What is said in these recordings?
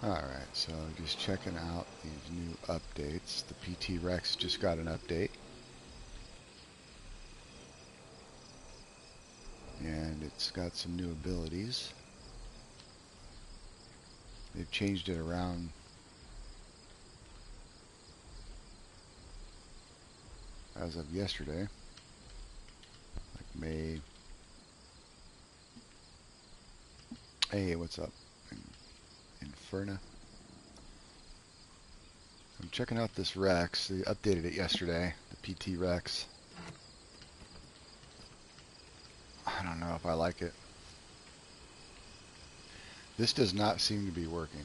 Alright, so just checking out these new updates. The PT Rex just got an update. And it's got some new abilities. They've changed it around as of yesterday. Like May. Hey, what's up? Inferna. I'm checking out this Rex. They updated it yesterday, the PT Rex. I don't know if I like it. This does not seem to be working.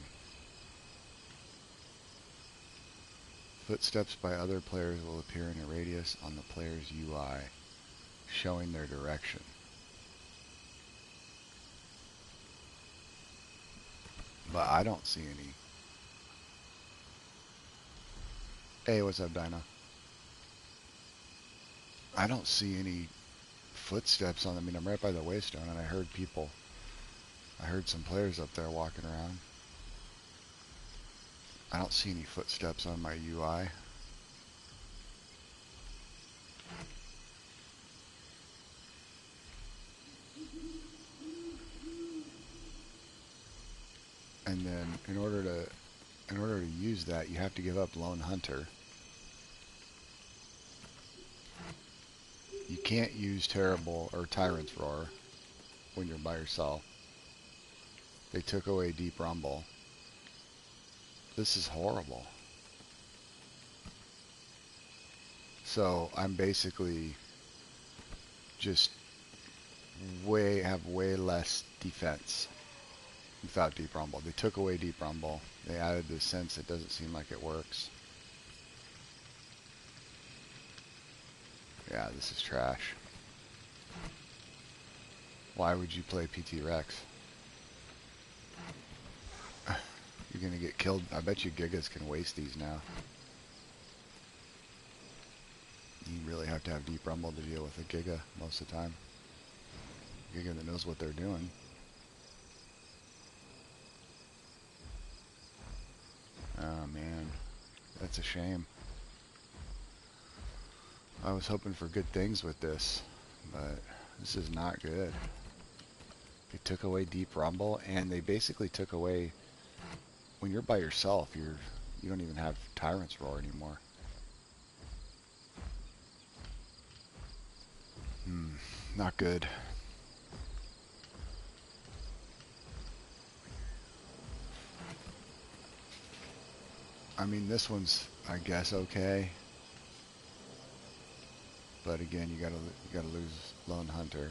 Footsteps by other players will appear in a radius on the player's UI, showing their direction. But I don't see any. Hey, what's up, Dinah? I don't see any footsteps on. I mean, I'm right by the waystone, and I heard people. I heard some players up there walking around. I don't see any footsteps on my UI. And then in order to use that, you have to give up Lone Hunter. You can't use Terrible or Tyrant's Roar when you're by yourself. They took away Deep Rumble. This is horrible. So I'm basically just have way less defense without Deep Rumble. They took away Deep Rumble. They added the sense. It doesn't seem like it works. Yeah, this is trash. Why would you play PT Rex? You're gonna get killed. I bet you Gigas can waste these now. You really have to have Deep Rumble to deal with a Giga most of the time. Giga that knows what they're doing. Oh man, that's a shame. I was hoping for good things with this, but this is not good. They took away Deep Rumble, and they basically took away, when you're by yourself, you don't even have Tyrant's Roar anymore. Not good. I mean, this one's, I guess, okay. But again, you gotta lose Lone Hunter.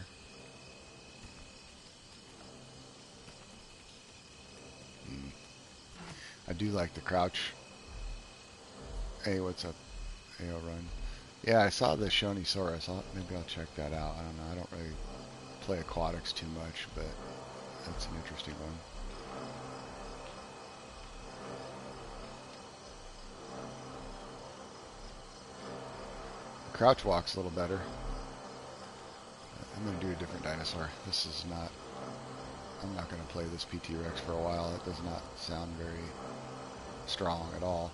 I do like the crouch. Hey, what's up? AO run. Yeah, I saw the Shonisaurus. Maybe I'll check that out. I don't know. I don't really play aquatics too much, but that's an interesting one. Crouch walk's a little better. I'm going to do a different dinosaur. This is not... I'm not going to play this PT Rex for a while. It does not sound very strong at all.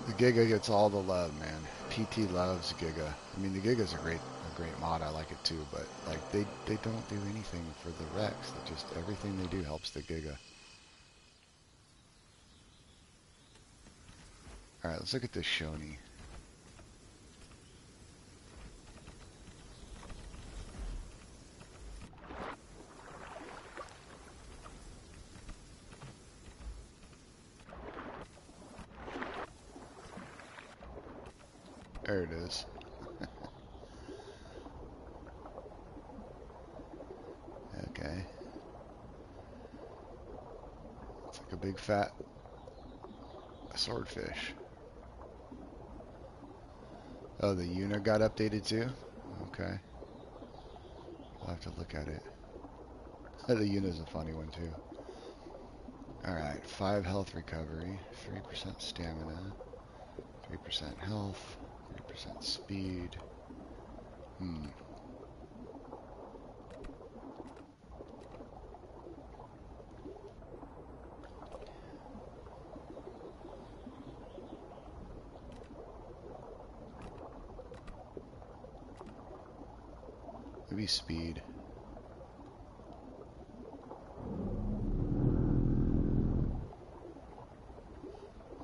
The Giga gets all the love, man. PT loves Giga. I mean, the Giga's a great mod. I like it too, but like they don't do anything for the Rex. They just, everything they do helps the Giga. All right, let's look at this Shoni. There it is. Okay. It's like a big fat swordfish. Oh, the Una got updated too? Okay. I'll have to look at it. The Una's a funny one too. Alright, 5 health recovery, 3% stamina, 3% health, 3% speed. Maybe speed.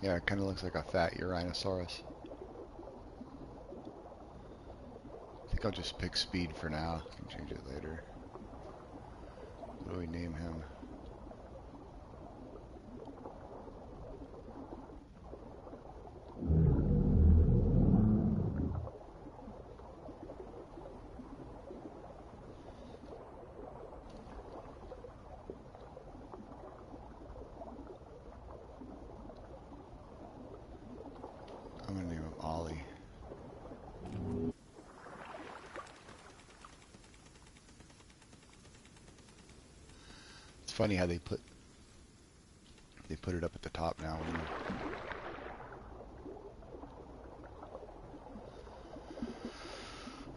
Yeah, it kind of looks like a fat Uranosaurus. I think I'll just pick speed for now. I can change it later. What do we name him? I'm gonna name him Ollie. It's funny how they put it up at the top now.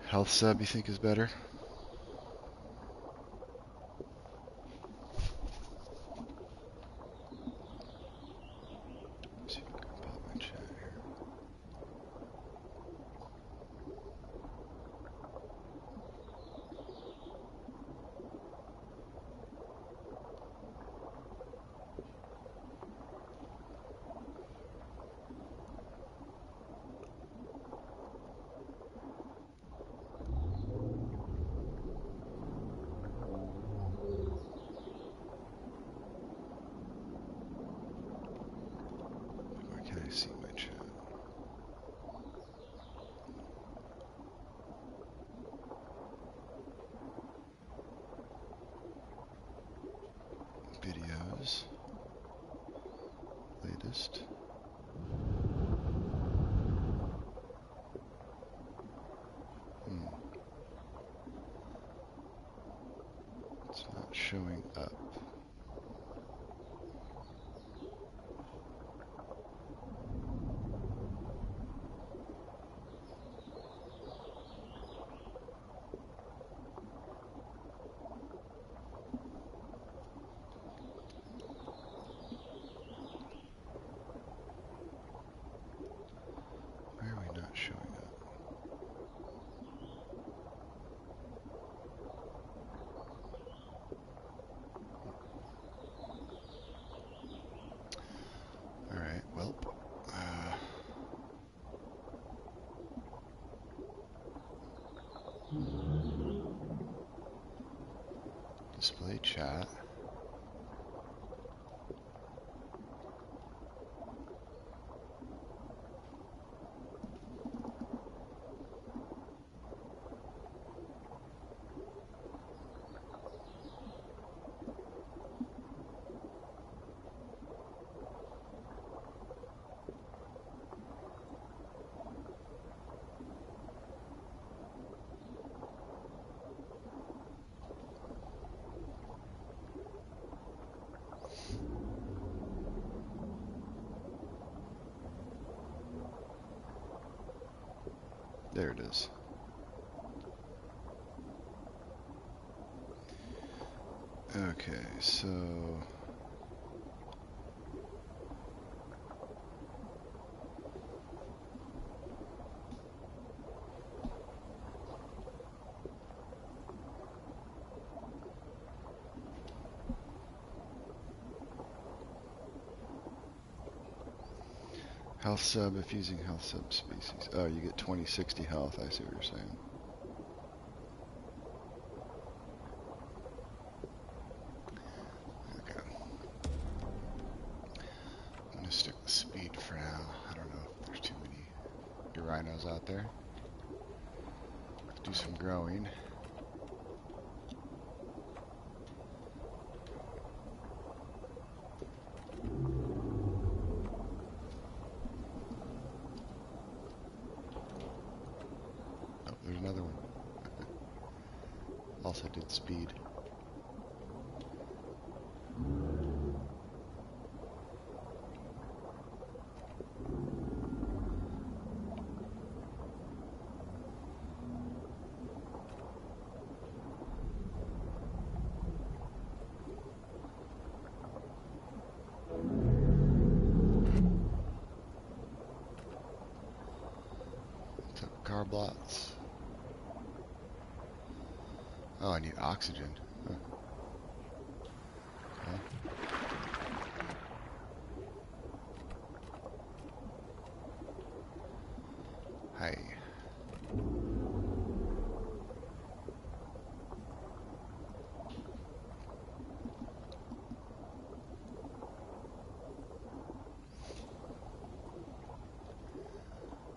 Health sub, you think is better? Let's see if I can pop my chat here. Where can I see my chat? Videos. Latest. It's not showing up. Why are we not showing up? Alright, well, display chat. There it is. Okay, so health sub if using health subspecies. Oh, you get 2060 health. I see what you're saying. Okay. I'm gonna stick with speed for now. I don't know if there's too many Urinos out there. Let's do some growing. Oh, there's another one. Also did speed. Took carblots. Oh, I need oxygen. Huh. Okay. Hi.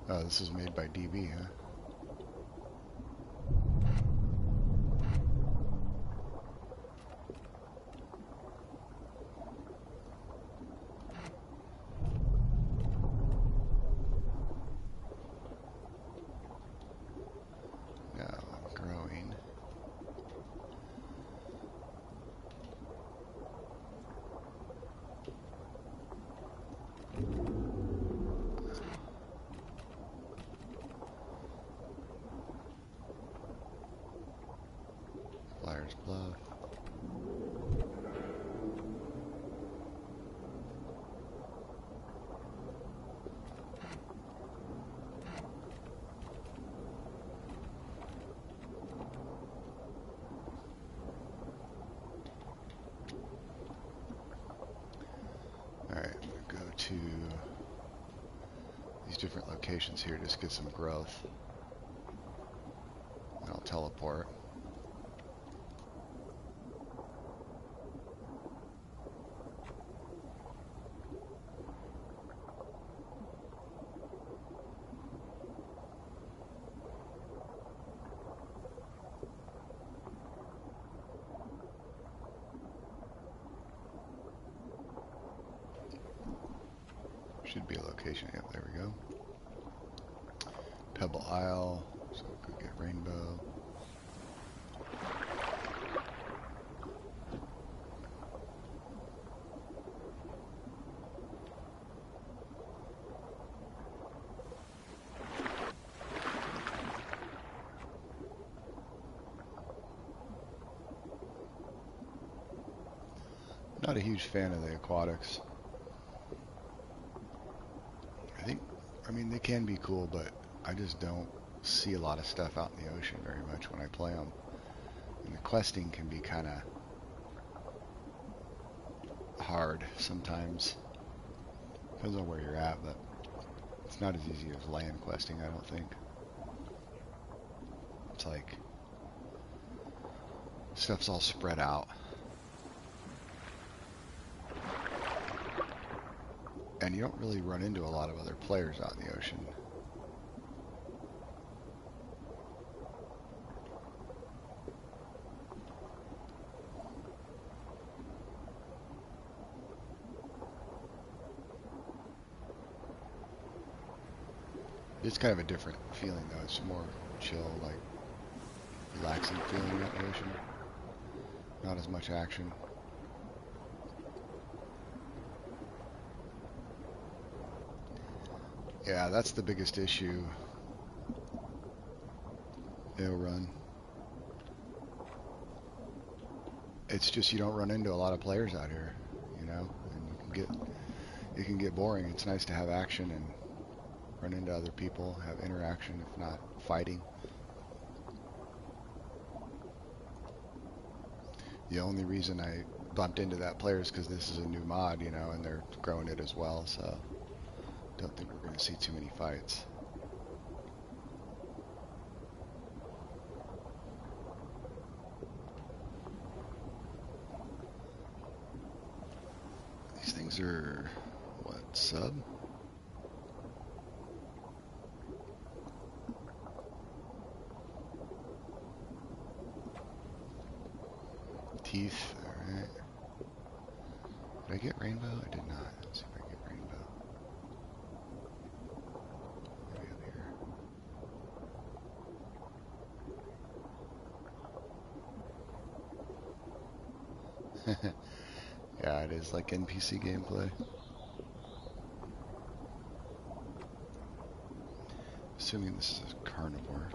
Oh, this is made by DB, huh? No, I'm growing. Flyer's Bluff. Alright, I'm going to go to these different locations here, just get some growth. And I'll teleport. Should be a location. Yep, there we go. Pebble Isle. So go get Rainbow. Not a huge fan of the aquatics. I mean, they can be cool, but I just don't see a lot of stuff out in the ocean very much when I play them. And the questing can be kind of hard sometimes. Depends on where you're at, but it's not as easy as land questing, I don't think. It's like stuff's all spread out. And you don't really run into a lot of other players out in the ocean. It's kind of a different feeling though. It's more chill, like relaxing feeling out in the ocean. Not as much action. Yeah, that's the biggest issue. It'll run. It's just you don't run into a lot of players out here, you know, and it can get boring. It's nice to have action and run into other people, have interaction, if not fighting. The only reason I bumped into that player is because this is a new mod, you know, and they're growing it as well, so don't think we're going to see too many fights. These things are, what, sub? Teeth, alright. Did I get rainbow? I did not. Let's see if I get rainbow. Maybe up here. Yeah, it is like NPC gameplay. Assuming this is a carnivore.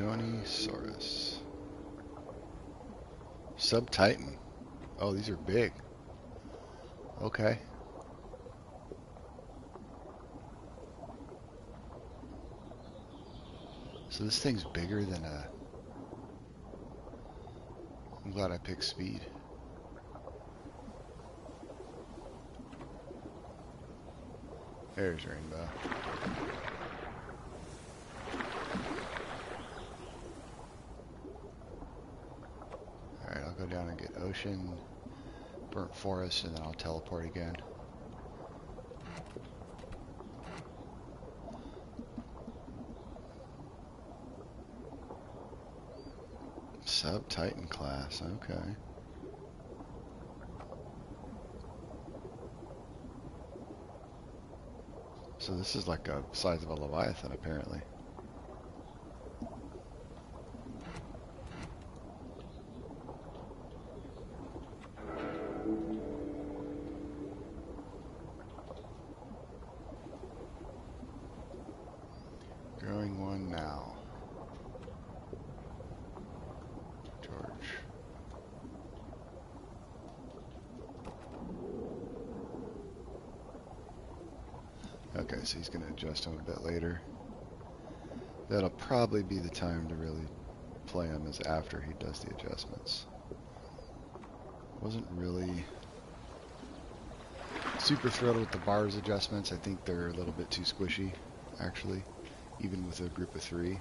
Shonisaurus. Subtitan. Oh, these are big. Okay. So this thing's bigger than a... I'm glad I picked speed. There's Rainbow. Alright, I'll go down and get Ocean, Burnt Forest, and then I'll teleport again. Sub-Titan class, okay. So this is like a size of a Leviathan, apparently. Growing one now. George. Okay, so he's going to adjust him a bit later. That'll probably be the time to really play him, is after he does the adjustments. Wasn't really super thrilled with the bars adjustments. I think they're a little bit too squishy, actually, even with a group of 3.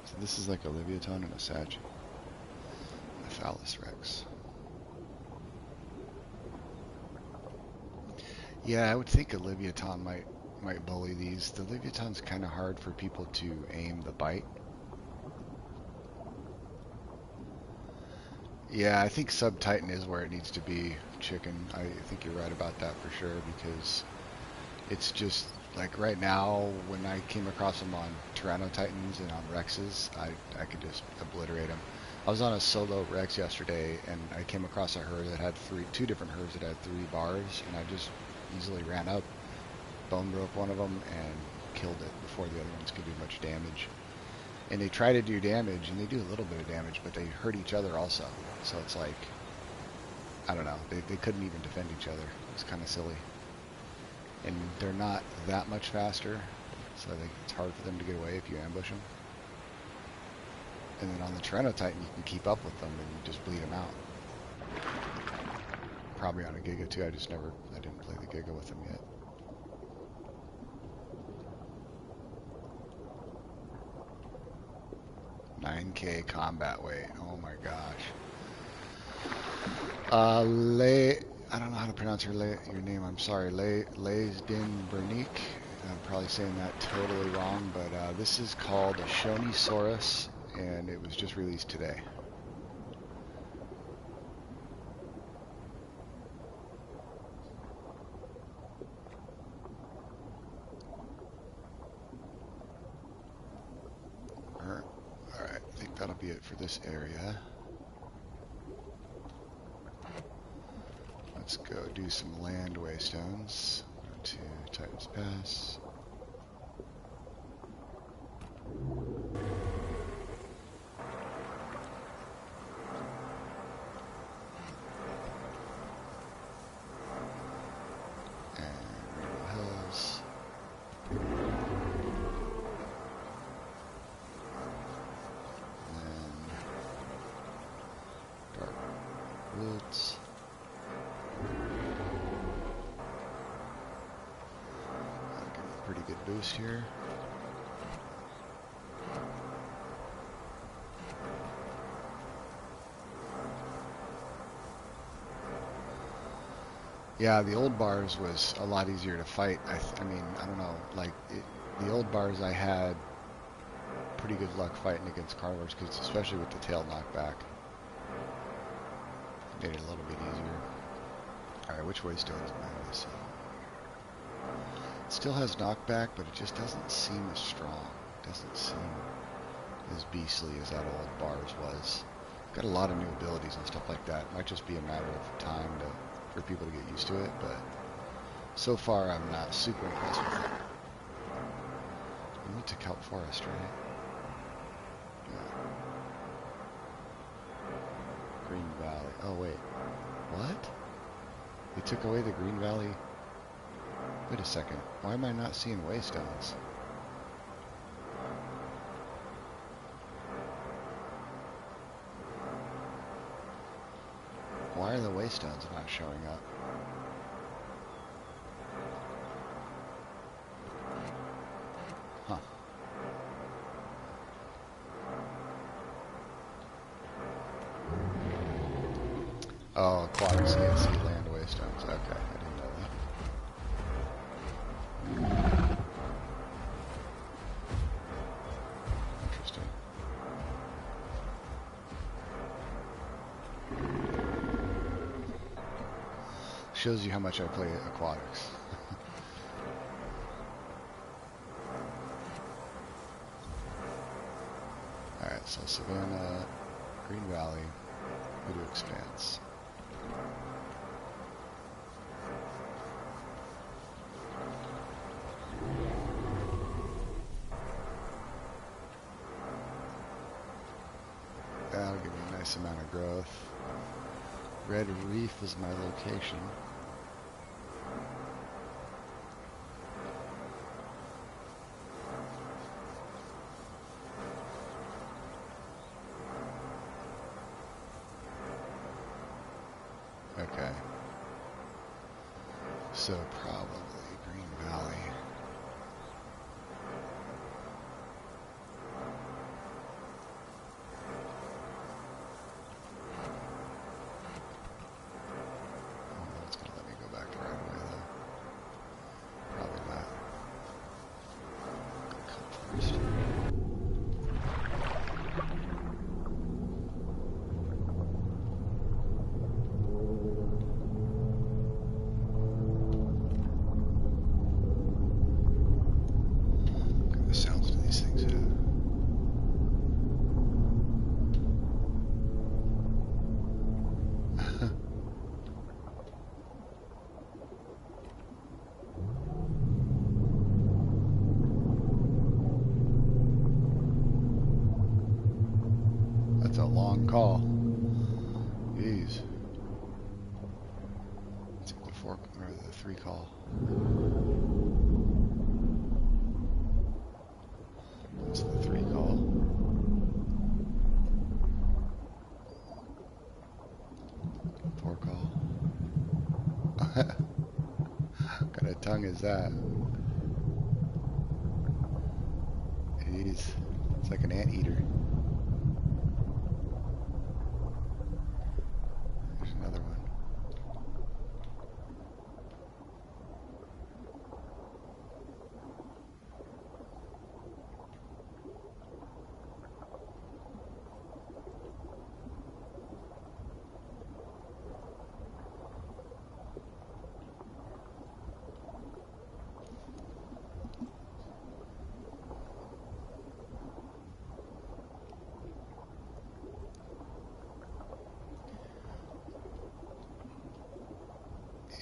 So this is like a Leviathan and a Sachi. A Phallus Rex. Yeah, I would think a Leviathan might bully these. The Leviathan's kind of hard for people to aim the bite. Yeah, I think Sub-Titan is where it needs to be, Chicken. I think you're right about that for sure, because it's just, like right now, when I came across them on Tyranno Titans and on Rexes, I could just obliterate them. I was on a solo Rex yesterday, and I came across a herd that had two different herds that had 3 bars, and I just easily ran up, bone broke one of them, and killed it before the other ones could do much damage. And they try to do damage, and they do a little bit of damage, but they hurt each other also. So it's like, I don't know, they couldn't even defend each other. It's kind of silly. And they're not that much faster, so I think it's hard for them to get away if you ambush them. And then on the Tyranno Titan, you can keep up with them and just bleed them out. Probably on a Giga too. I didn't play the Giga with them yet. $9K combat weight. Oh my gosh. I don't know how to pronounce your name. I'm sorry. Laysdin Bernique. I'm probably saying that totally wrong, but this is called a Shonisaurus, and it was just released today. Alright, I think that'll be it for this area. Let's go do some land waystones. Go to Titan's Pass. Woods. That'll give it a pretty good boost here. Yeah, the old bars was a lot easier to fight. I mean, I don't know, like the old bars I had pretty good luck fighting against carnivores, because especially with the tail knockback. Made it a little bit easier. Alright, which way still is Madness? It still has knockback, but it just doesn't seem as strong. It doesn't seem as beastly as that old bars was. Got a lot of new abilities and stuff like that. Might just be a matter of time for people to get used to it, but so far I'm not super impressed with it. We need to Kelp Forest, right? Yeah. Green Valley. Oh wait, what? They took away the Green Valley. Wait a second. Why am I not seeing waystones? Why are the waystones not showing up? Huh. Oh, aquatics can't see land waystones. Okay, I didn't know that. Interesting. Shows you how much I play aquatics. Alright, so Savannah, Green Valley, Voodoo Expanse. That'll give me a nice amount of growth. Red Reef is my location. Okay. So probably Green Valley. It's going to let me go back the right way though. Probably not. Come first. The sounds of these things have. That's a long call. Jeez. Let's get the 4 or the 3 call. That's the 3 call. Four call. What kind of tongue is that? Jeez. It's like an anteater. There's another one.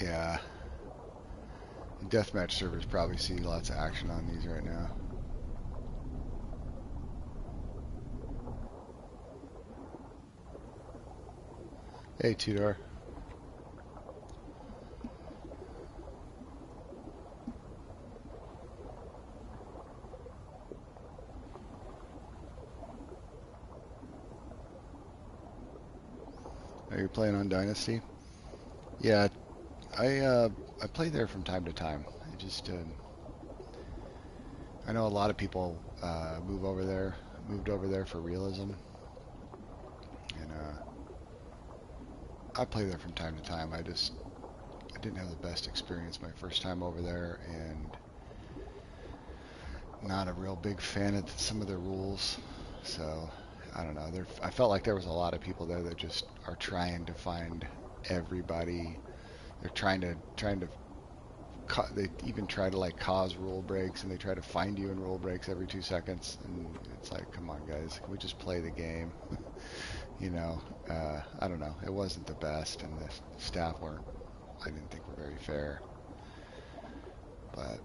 Yeah. Deathmatch servers probably see lots of action on these right now. Hey, Tudor. Are you playing on Dynasty? Yeah, I play there from time to time. I know a lot of people moved over there for realism, and I play there from time to time. I didn't have the best experience my first time over there, and not a real big fan of some of the rules. So I don't know. I felt like there was a lot of people there that just are trying to find everybody. They're trying to they even try to like cause rule breaks, and they try to find you in rule breaks every 2 seconds, and it's like, come on guys, can we just play the game? you know, I don't know. It wasn't the best, and the staff weren't. I didn't think were very fair, but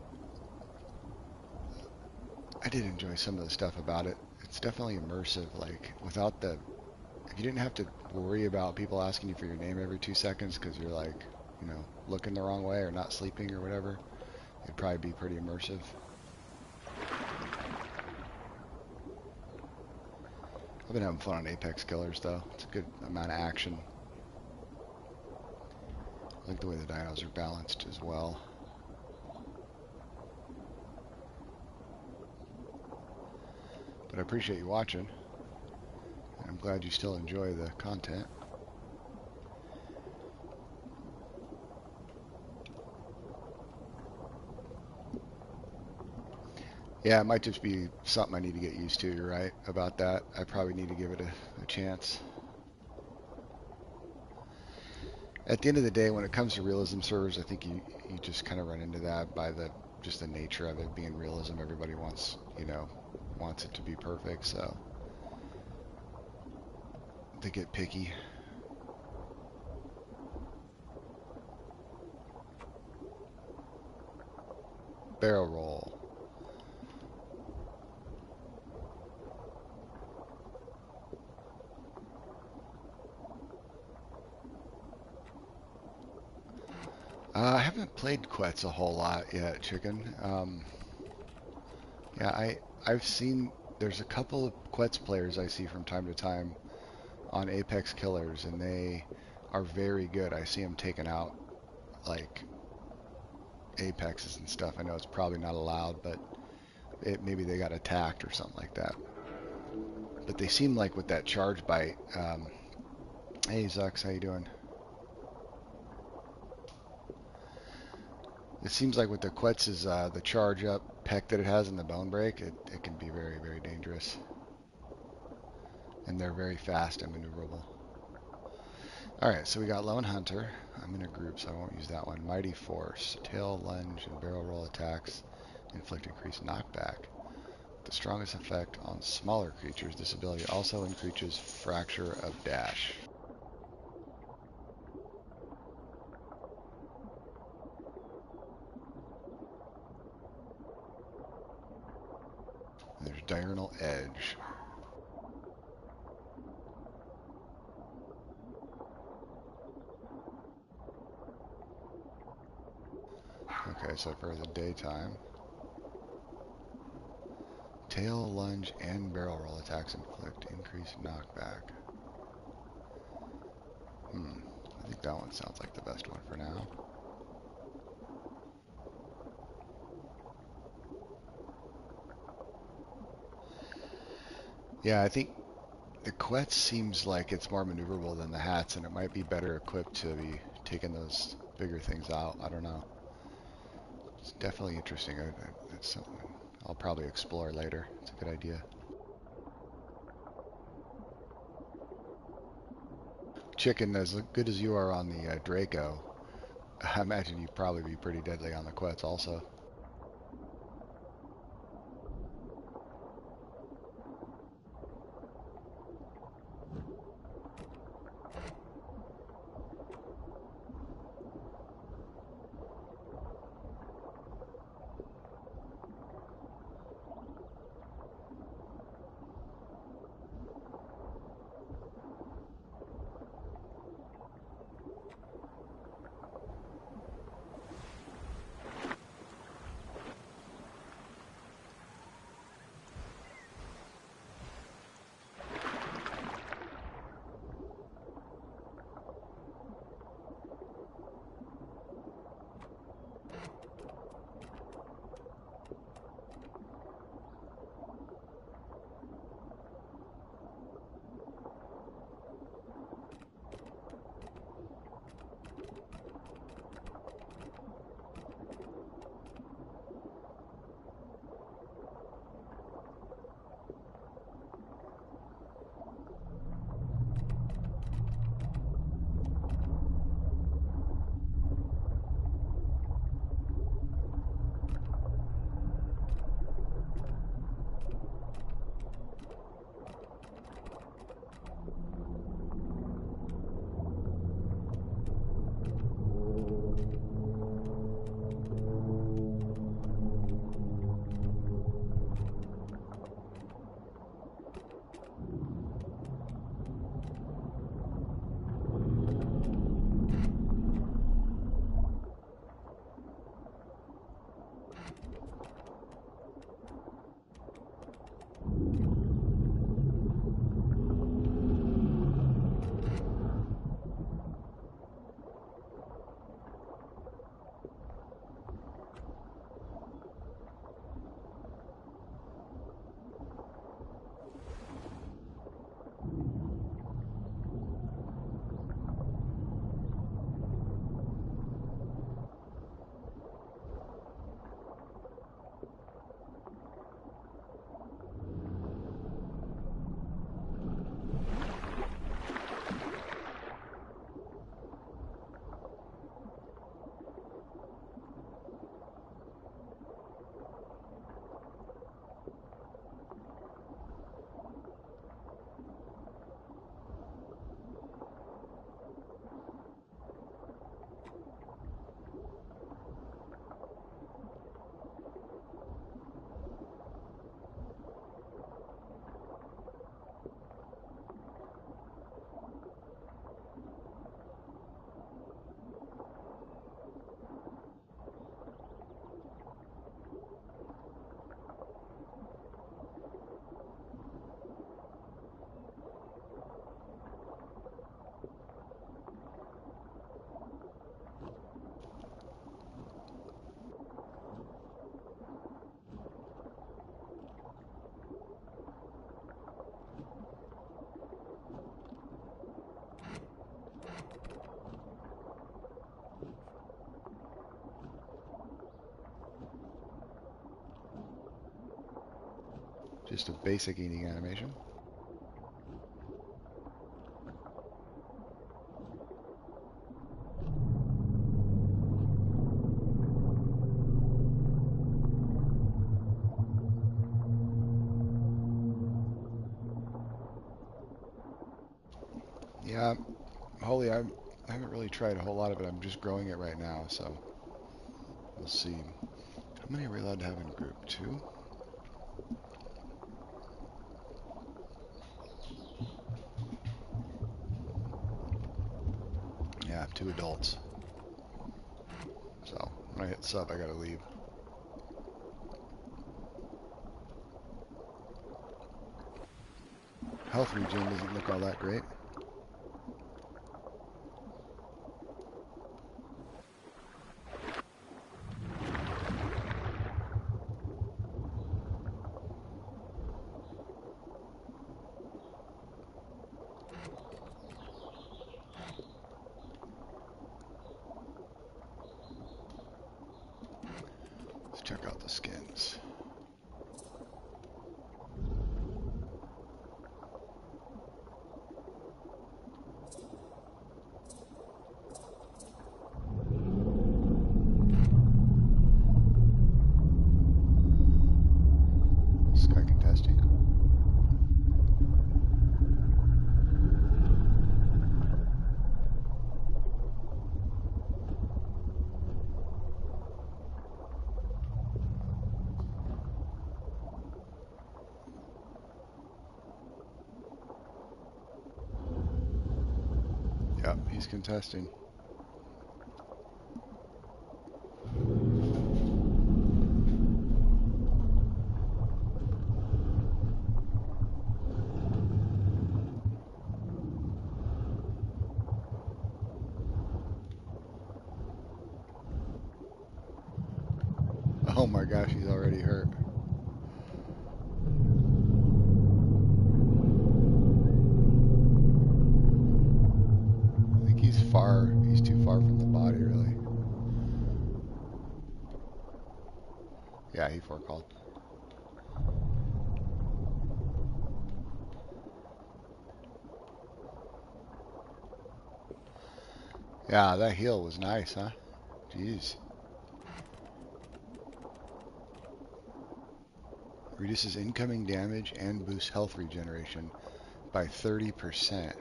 I did enjoy some of the stuff about it. It's definitely immersive. Like without the, if you didn't have to worry about people asking you for your name every 2 seconds because you're like, you know, looking the wrong way or not sleeping or whatever, it'd probably be pretty immersive. I've been having fun on Apex Killers though. It's a good amount of action. I like the way the dinos are balanced as well. But I appreciate you watching. And I'm glad you still enjoy the content. Yeah, it might just be something I need to get used to. You're right about that. I probably need to give it a chance. At the end of the day, when it comes to realism servers, I think you just kind of run into that by the just the nature of it being realism. Everybody wants, you know, wants it to be perfect, so they get picky. Barrel roll. I haven't played Quetz a whole lot yet, Chicken. Yeah, I've seen there's a couple of Quetz players I see from time to time on Apex Killers, and they are very good. I see them taking out like apexes and stuff. I know it's probably not allowed, but maybe they got attacked or something like that. But they seem like with that charge bite. Hey Zux, how you doing? It seems like with the Quetz's the charge up peck that it has in the bone break, it can be very, very dangerous. And they're very fast and maneuverable. Alright, so we got Lone Hunter. I'm in a group, so I won't use that one. Mighty Force. Tail, lunge, and barrel roll attacks inflict increased knockback. The strongest effect on smaller creatures. This ability also increases fracture of dash. And there's Diurnal Edge. Okay, so for the daytime, tail, lunge, and barrel roll attacks inflict increased knockback. I think that one sounds like the best one for now. Yeah, I think the Quetz seems like it's more maneuverable than the hats, and it might be better equipped to be taking those bigger things out. I don't know. It's definitely interesting. It's something I'll probably explore later. It's a good idea. Chicken, as good as you are on the Draco, I imagine you'd probably be pretty deadly on the Quetz also. just a basic eating animation. Yeah, Holy, I haven't really tried a whole lot of it. I'm just growing it right now, so we'll see. How many are we allowed to have in group? 2? Yeah, 2 adults. So when I hit sub, I gotta leave. Health regen doesn't look all that great. Let's check out the skins. Sky contesting. Yep, he's contesting. Oh my gosh, he's already hurt. I think he's too far from the body, really. Yeah, he forecalled. Yeah, that heal was nice, huh? Jeez. Reduces incoming damage and boosts health regeneration by 30%.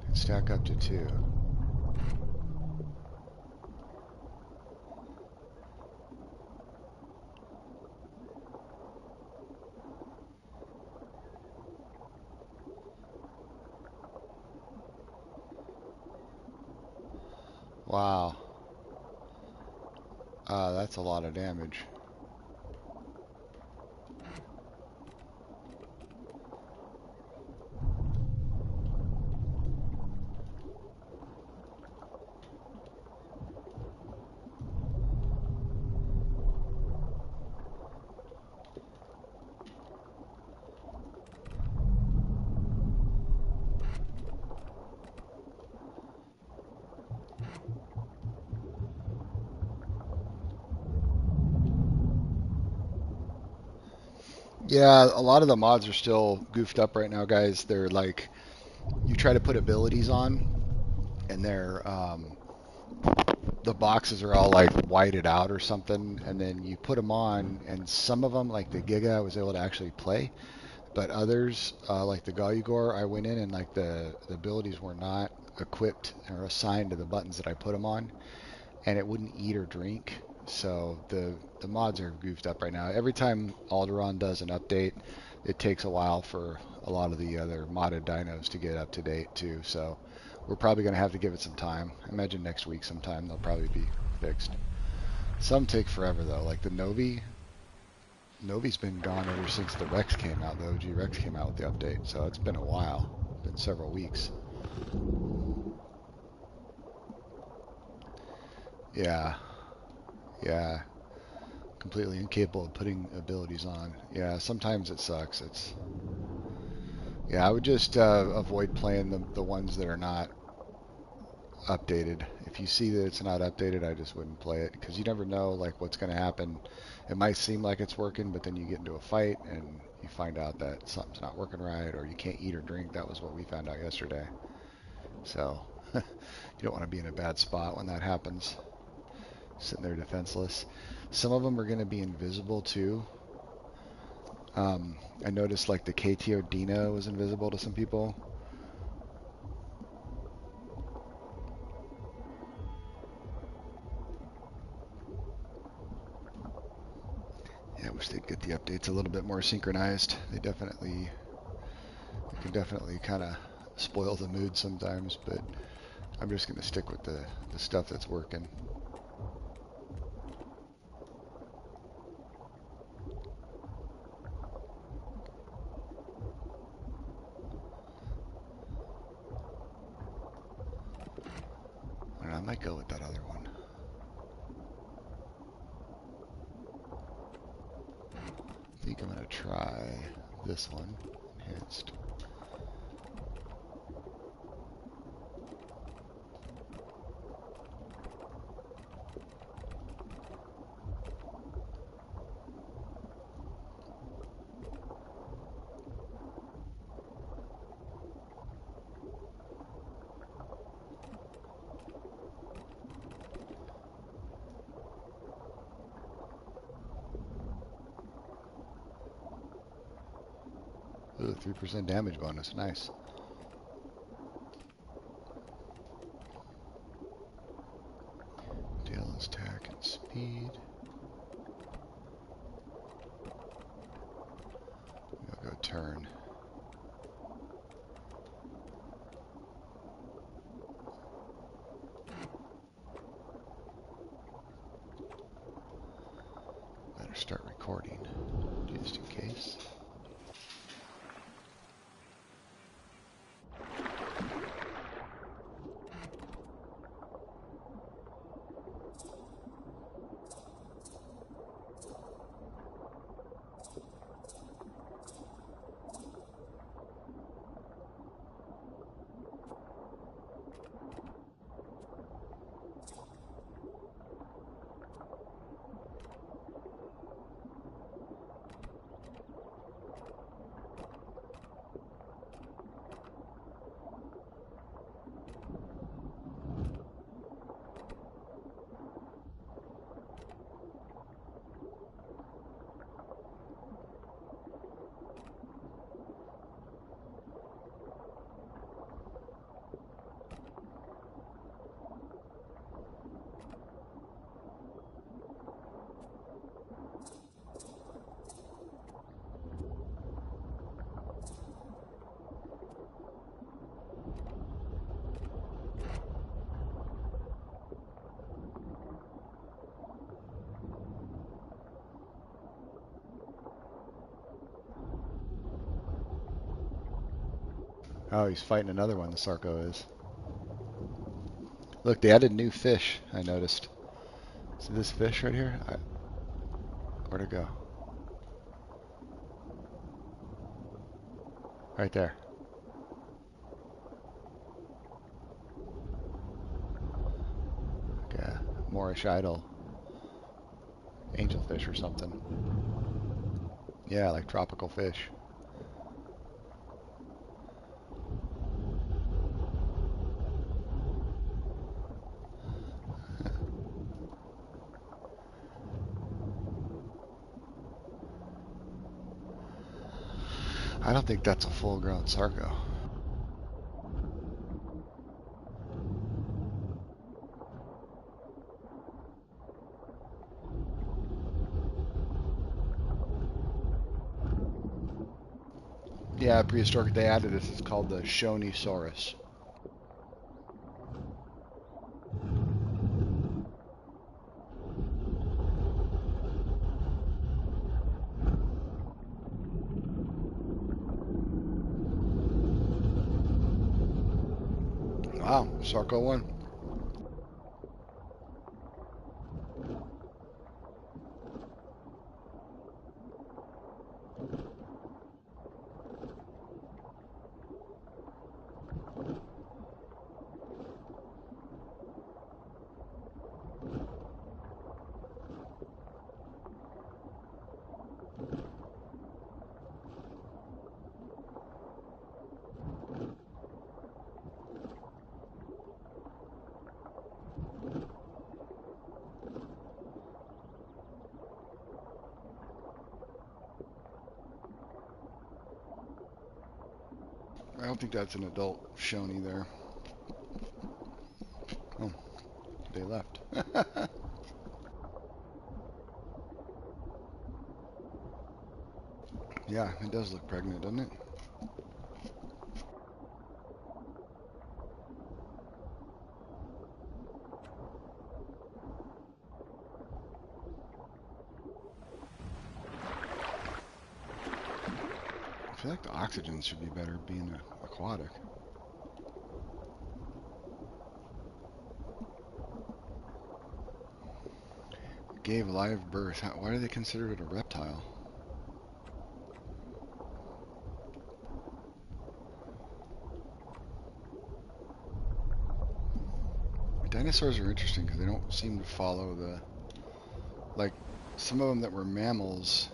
Can stack up to 2. Wow. That's a lot of damage. Yeah, a lot of the mods are still goofed up right now, guys. They're like, you try to put abilities on, and the boxes are all like whited out or something, and then you put them on, and some of them, like the Giga, I was able to actually play, but others, like the Galugor, I went in and like the abilities were not equipped or assigned to the buttons that I put them on, and it wouldn't eat or drink. So the mods are goofed up right now. Every time Alderaan does an update, it takes a while for a lot of the other modded dinos to get up to date too. So we're probably going to have to give it some time. I imagine next week sometime they'll probably be fixed. Some take forever though, like the Novi. Novi's been gone ever since the Rex came out. The OG Rex came out with the update, so it's been a while. It's been several weeks. Yeah, yeah. Completely incapable of putting abilities on. Yeah, sometimes it sucks. Yeah, I would just avoid playing the ones that are not updated if if you see that it's not updated, I just wouldn't play it because you never know like what's going to happen. It might seem like it's working, but then you get into a fight and you find out that something's not working right, or you can't eat or drink. That was what we found out yesterday. So you don't want to be in a bad spot when that happens, sitting there defenseless. Some of them are going to be invisible too. I noticed like the KTO Dino was invisible to some people. Yeah, I wish they'd get the updates a little bit more synchronized. They can definitely kind of spoil the mood sometimes, but I'm just going to stick with the stuff that's working. I don't know, I might go with that other one. I think I'm going to try this one, enhanced. Ooh, 3% damage bonus, nice. Tail is attack and speed. I'll go turn. Better start recording, just in case. Oh, he's fighting another one, the Sarco is. Look, they added new fish, I noticed. See this fish right here? Where'd it go? Right there. Like a Moorish idol. Angelfish or something. Yeah, like tropical fish. I don't think that's a full-grown Sarco. Yeah, prehistoric, they added this. It's called the Shonisaurus. Wow, Sarco won. I don't think that's an adult Shoney there. Oh, they left. Yeah, it does look pregnant, doesn't it? I feel like the oxygen should be better being aquatic. Gave live birth. Why do they consider it a reptile? Dinosaurs are interesting because they don't seem to follow the, like, some of them that were mammals,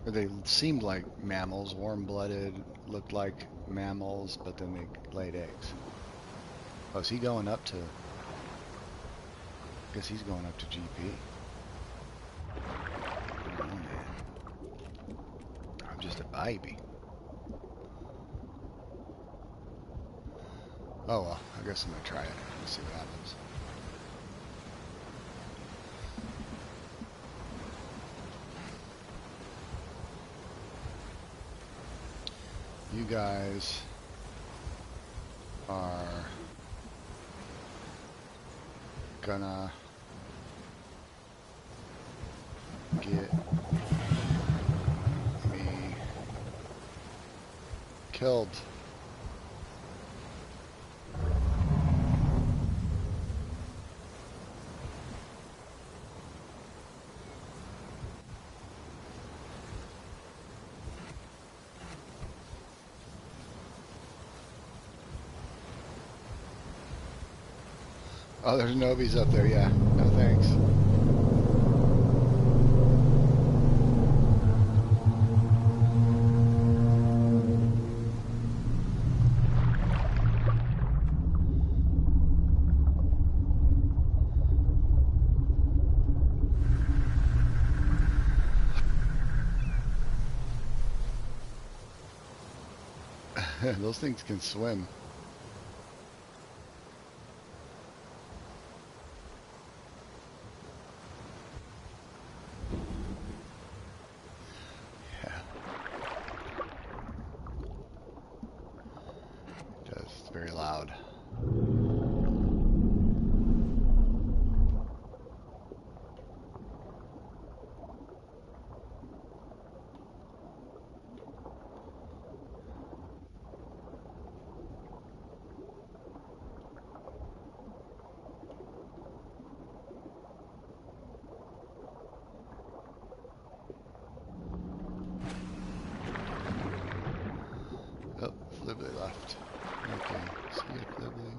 or they seemed like mammals, warm-blooded, looked like mammals, but then they laid eggs. Oh, is he going up to, I guess he's going up to GP. Oh, man. I'm just a baby. Oh, well, I guess I'm going to try it. Let's see what happens. You guys are gonna get me killed. Oh, there's Nobies up there, yeah. No thanks. Those things can swim. Yeah, it does. It's very loud. Oh, Flibbly left. Okay, see ya, Flibbly.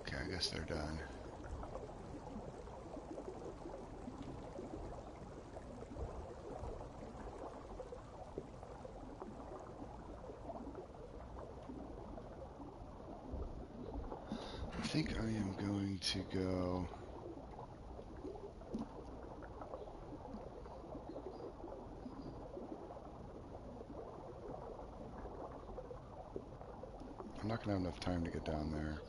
Okay, I guess they're done. I think I am going to go. I'm not going to have enough time to get down there.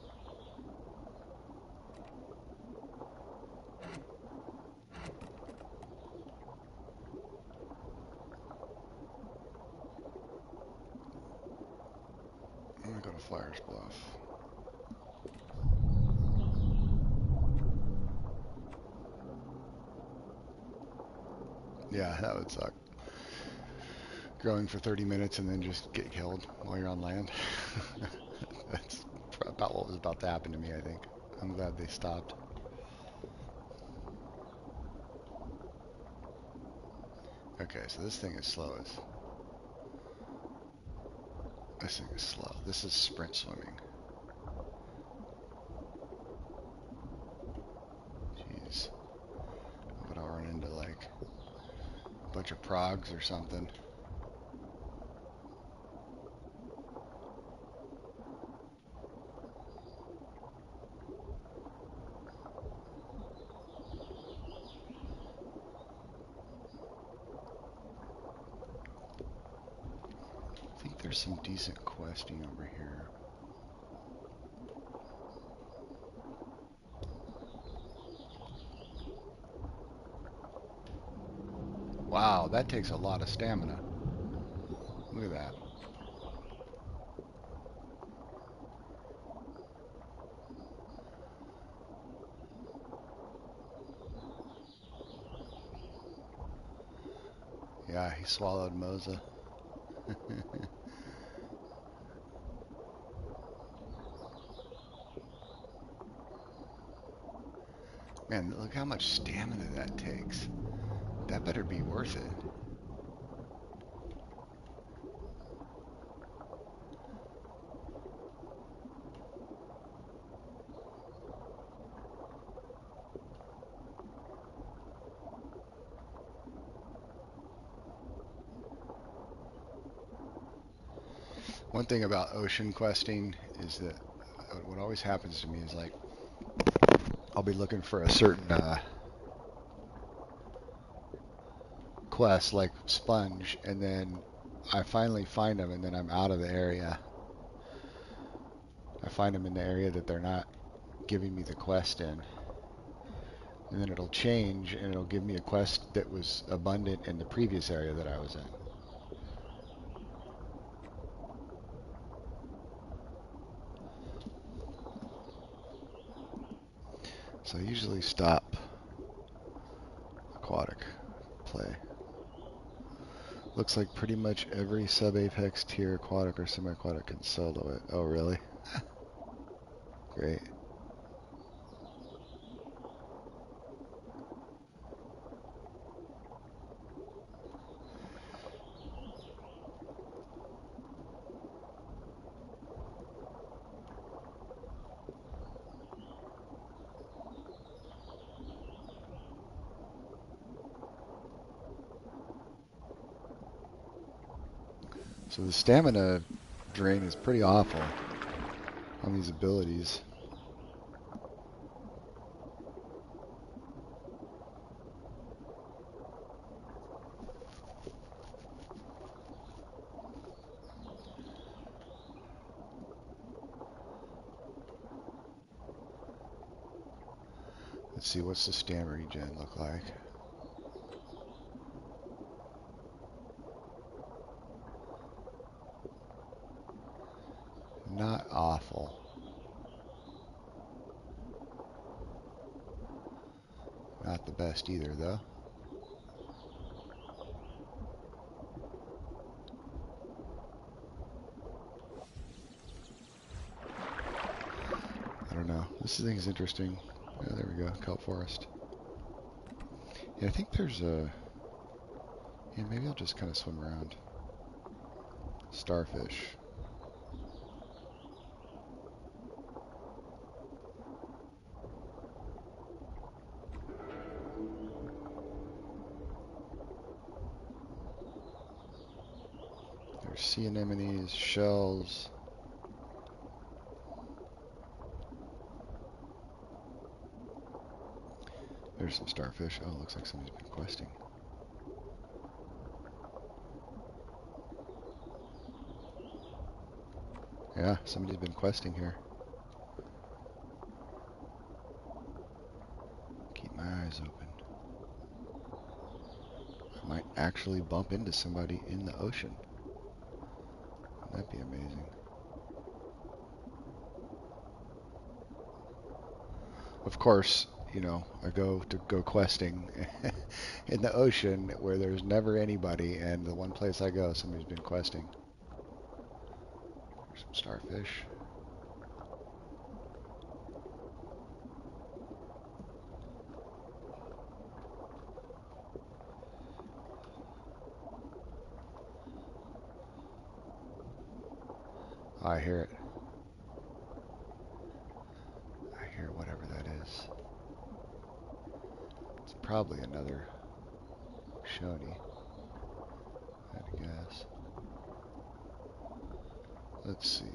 I'm going to go to Flyer's Bluff. Yeah, that would suck. Growing for 30 minutes and then just get killed while you're on land. That's about what was about to happen to me, I think. I'm glad they stopped. Okay, so this thing is slow as... This thing is slow. This is sprint swimming. Jeez. Hope I don't run into, like, a bunch of progs or something. there's some decent questing over here. Wow, that takes a lot of stamina. Look at that. Yeah, he swallowed Moza. Man, look how much stamina that takes. That better be worth it. One thing about ocean questing is that what always happens to me is like I'll be looking for a certain quest like sponge, and then I finally find them, and then I'm out of the area. I find them in the area that they're not giving me the quest in, and then it'll change and it'll give me a quest that was abundant in the previous area that I was in. So I usually stop aquatic play. Looks like pretty much every sub-apex tier aquatic or semi-aquatic can solo it. Oh, really? Great. So the stamina drain is pretty awful on these abilities. Let's see, what's the stamina regen look like? Not awful. Not the best either, though. I don't know. This thing's interesting. Oh, there we go. Kelp Forest. Yeah, I think there's a... Yeah, maybe I'll just kind of swim around. Starfish. There's sea anemones, shells. There's some starfish. Oh, looks like somebody's been questing. Yeah, somebody's been questing here. Keep my eyes open. I might actually bump into somebody in the ocean. Wouldn't that be amazing? Of course, you know, I go questing in the ocean where there's never anybody, and the one place I go, somebody's been questing. There's some starfish. Oh, I hear it. I hear whatever that is. It's probably another Shoney, I'd guess. Let's see.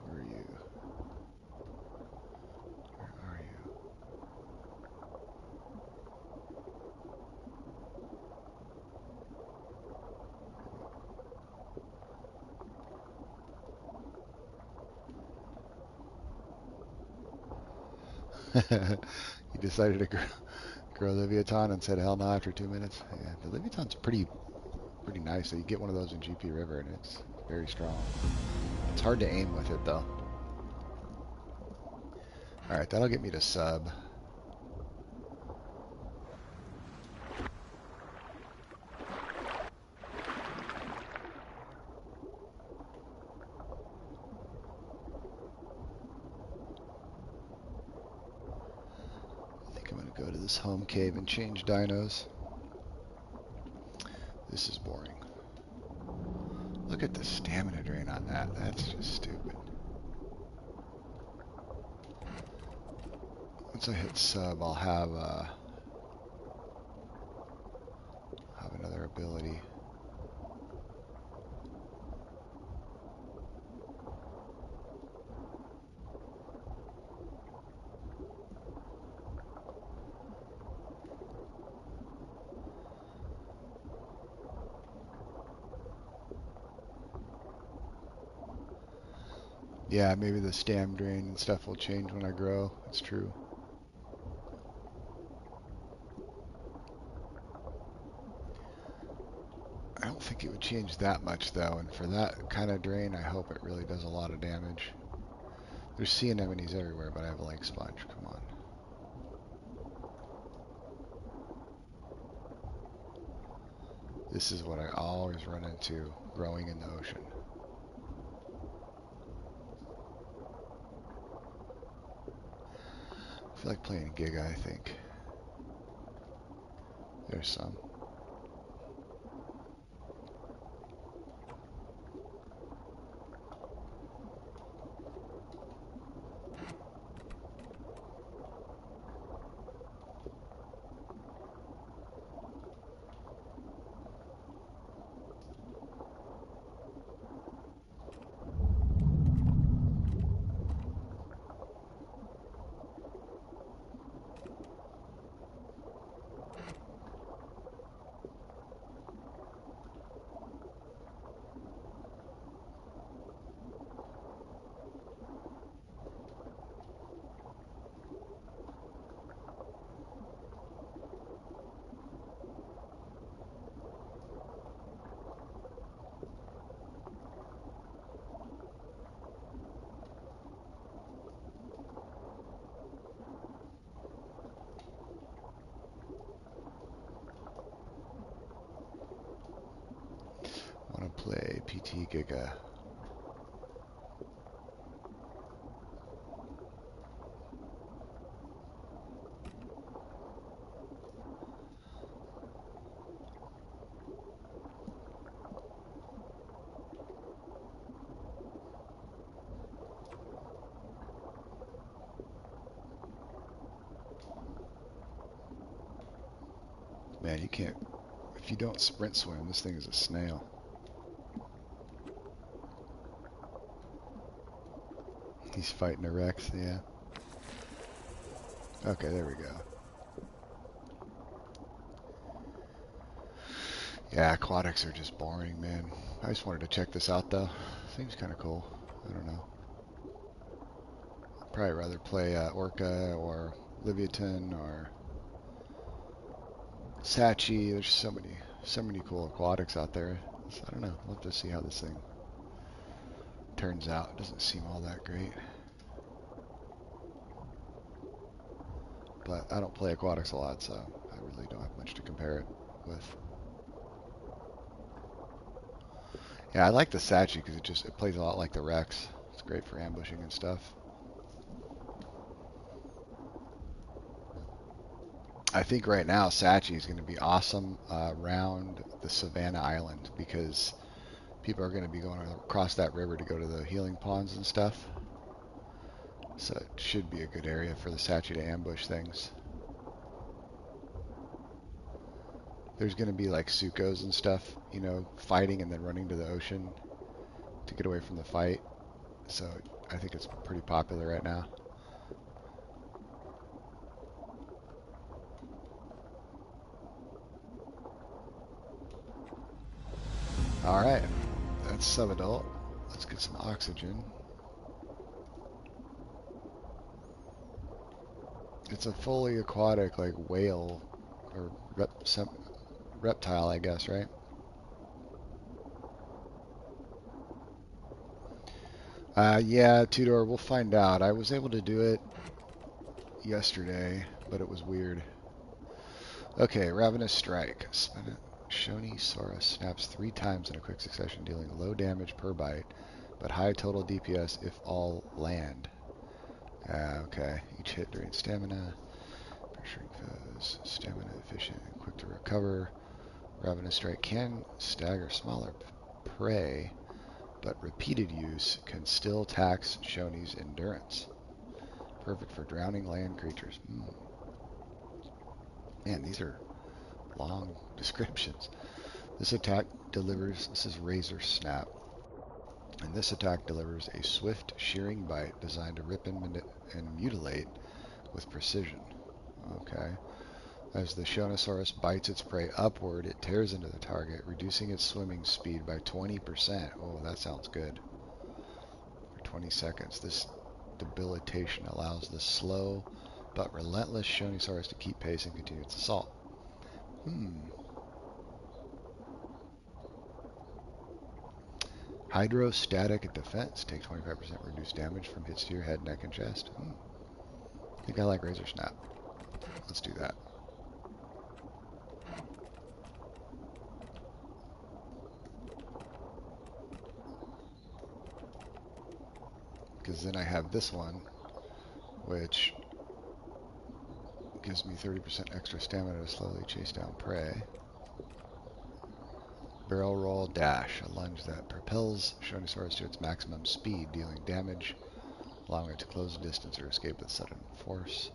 Where are you? Where are you? He decided to grow Leviathan and said hell no after 2 minutes. Yeah, the Leviathan's pretty nice. So you get one of those in GP River and it's very strong. It's hard to aim with it though. All right, that'll get me to sub. I think I'm gonna go to this home cave and change dinos. This is boring. Look at the stamina drain on that. That's just stupid. Once I hit sub, I'll have another ability. Yeah, maybe the stam drain and stuff will change when I grow. It's true. I don't think it would change that much though, and for that kind of drain, I hope it really does a lot of damage. There's sea anemones everywhere, but I have a lake sponge. Come on. This is what I always run into growing in the ocean. I feel like playing Giga, I think. There's some. I want to play PT Giga. Man, you can't. If you don't sprint swim, this thing is a snail. He's fighting a Rex, yeah. Okay, there we go. Yeah, aquatics are just boring, man. I just wanted to check this out, though. Seems kind of cool. I don't know. I'd probably rather play Orca or Leviathan or Sachi. There's so many cool aquatics out there. So, I don't know. We'll have to see how this thing turns out. It doesn't seem all that great. But I don't play aquatics a lot, so I really don't have much to compare it with. Yeah, I like the Sachi because it plays a lot like the Rex. It's great for ambushing and stuff. I think right now Sachi is going to be awesome around the Savannah Island because people are going to be going across that river to go to the healing ponds and stuff. So it should be a good area for the Sachi to ambush things. There's going to be like Sukos and stuff, you know, fighting and then running to the ocean to get away from the fight. So I think it's pretty popular right now. All right, that's subadult. Let's get some oxygen. It's a fully aquatic, like whale or reptile, I guess, right? Yeah, Tudor, we'll find out. I was able to do it yesterday, but it was weird. Okay, Ravenous Strike. Shonisaurus snaps 3 times in a quick succession, dealing low damage per bite, but high total DPS if all land. Okay, each hit drains stamina. Pressuring foes. Stamina efficient and quick to recover. Ravenous Strike can stagger smaller prey, but repeated use can still tax Shoni's endurance. Perfect for drowning land creatures. Man, these are long descriptions. This attack delivers, this is Razor Snap, and this attack delivers a swift shearing bite designed to rip and mutilate with precision. Okay. As the Shonosaurus bites its prey upward, it tears into the target, reducing its swimming speed by 20%. Oh, that sounds good. For 20 seconds, this debilitation allows the slow but relentless Shonisaurus to keep pace and continue its assault. Hydrostatic defense. Take 25% reduced damage from hits to your head, neck, and chest. I think I like Razor Snap. Let's do that. Because then I have this one, which gives me 30% extra stamina to slowly chase down prey. Barrel roll dash, a lunge that propels Shonisaurus to its maximum speed, dealing damage, allowing it to close the distance or escape with sudden force.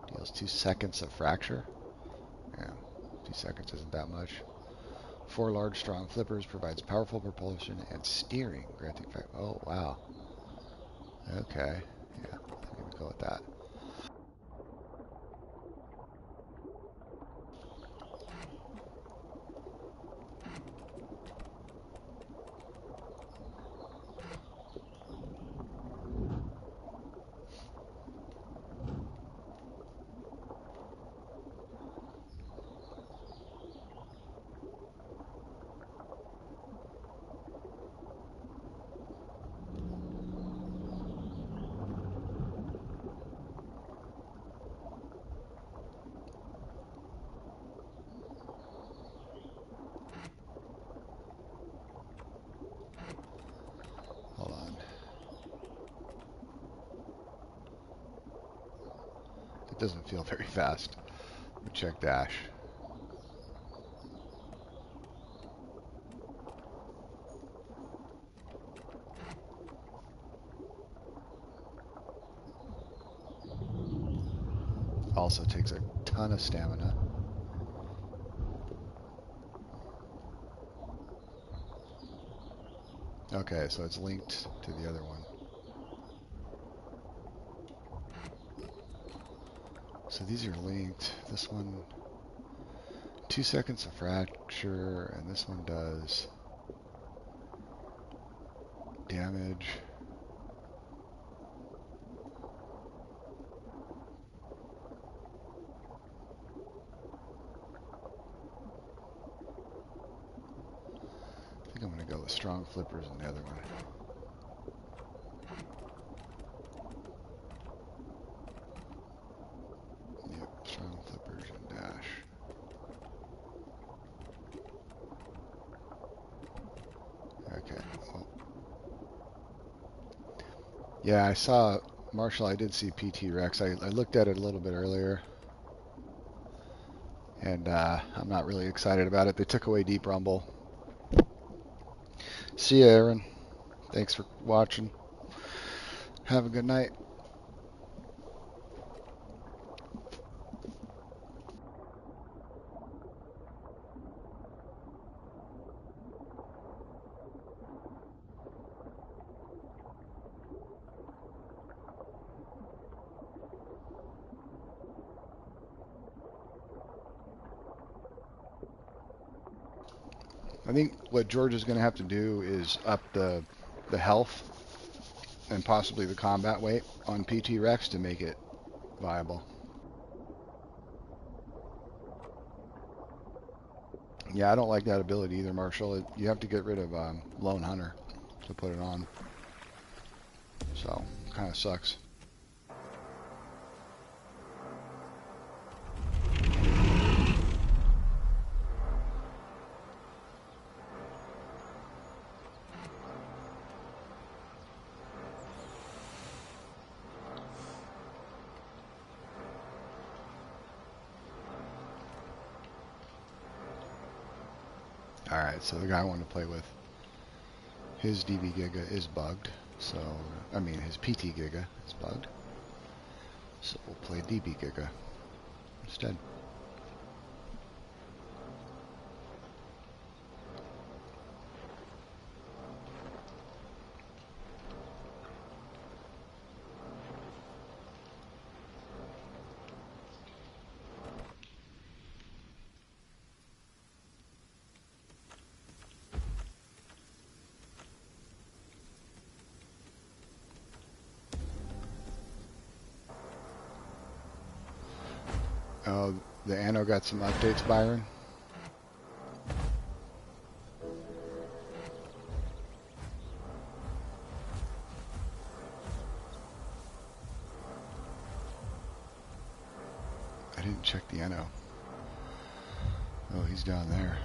Deals 2 seconds of fracture. Yeah, 2 seconds isn't that much. 4 large, strong flippers, provides powerful propulsion and steering, granting fact. Oh, wow. Okay. Yeah, I'm going to go with that. Hold on. It doesn't feel very fast. Let me check dash. Also takes a ton of stamina. Okay, so it's linked to the other one. So these are linked. This one, 2 seconds of fracture, and this one does damage. I think I'm going to go with strong flippers and the other one. Yep, strong flippers and dash. Okay. Well, yeah, I saw Marshall. I did see PT Rex. I looked at it a little bit earlier, and I'm not really excited about it. They took away Deep Rumble. See ya, Aaron. Thanks for watching. Have a good night. I think what George is going to have to do is up the health and possibly the combat weight on PT Rex to make it viable. Yeah, I don't like that ability either, Marshall. You have to get rid of Lone Hunter to put it on. So, kind of sucks. Alright, so the guy I want to play with, his DB Giga is bugged. So, I mean, his PT Giga is bugged. So we'll play DB Giga instead. Oh, the Anno got some updates, Byron? I didn't check the Anno. Oh, he's down there.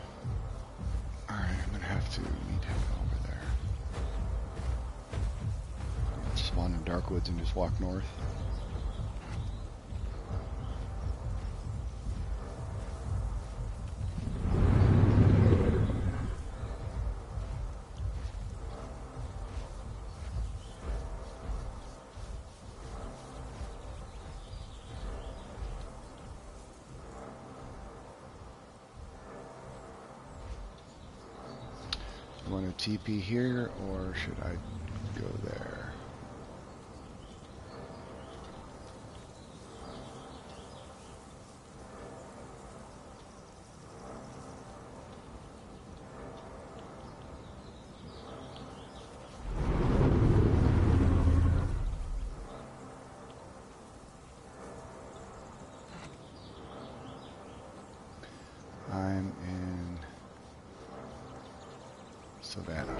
Alright, I'm going to have to meet him over there. Spawn in Darkwoods and just walk north. You want to TP here, or should I go there? I'm in Savannah.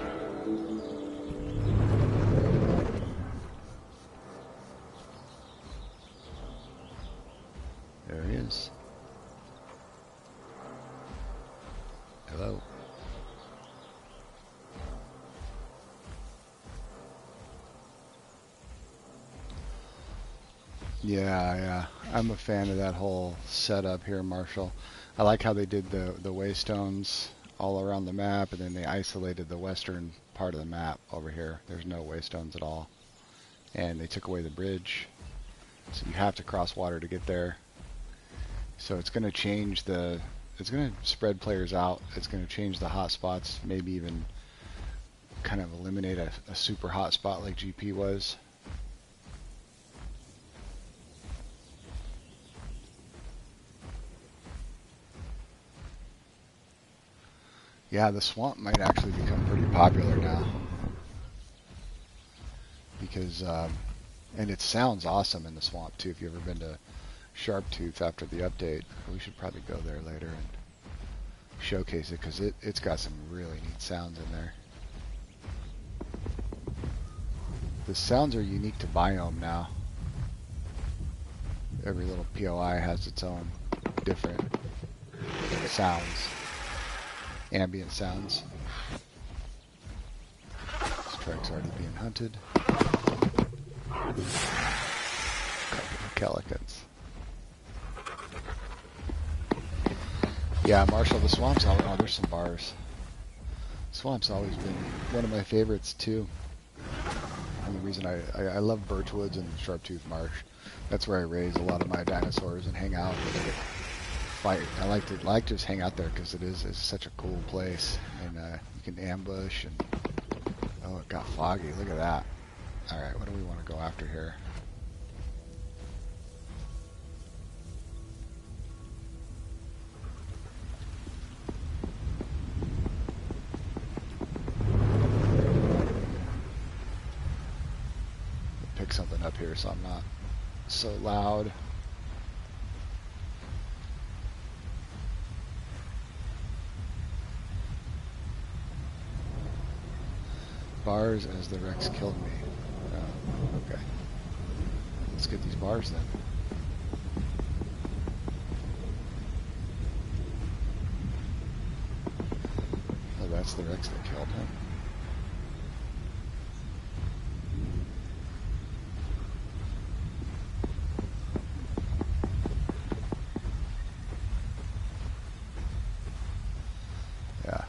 There he is. Hello. Yeah, I'm a fan of that whole setup here, Marshall. I like how they did the waystones all around the map, and then they isolated the western part of the map over here. There's no waystones at all. And they took away the bridge, so you have to cross water to get there. So it's going to change it's going to spread players out. It's going to change the hot spots, maybe even kind of eliminate a super hot spot like GP was. Yeah, the swamp might actually become pretty popular now. Because, and it sounds awesome in the swamp too. If you've ever been to Sharptooth after the update, we should probably go there later and showcase it, because it's got some really neat sounds in there. The sounds are unique to biome now. Every little POI has its own different sounds. Ambient sounds. This track's already being hunted. Calicans. Yeah, Marshall, the swamp's always, oh, there's some bars. Swamp's always been one of my favorites too. And the reason I love Birchwoods and Sharptooth Marsh. That's where I raise a lot of my dinosaurs and hang out. Fight. I like to just hang out there because it's such a cool place, and you can ambush. And oh, it got foggy. Look at that. All right, what do we want to go after here? Pick something up here so I'm not so loud. Bars as the Rex killed me. Oh, okay. Let's get these bars then. Oh, that's the Rex that killed him. Yeah.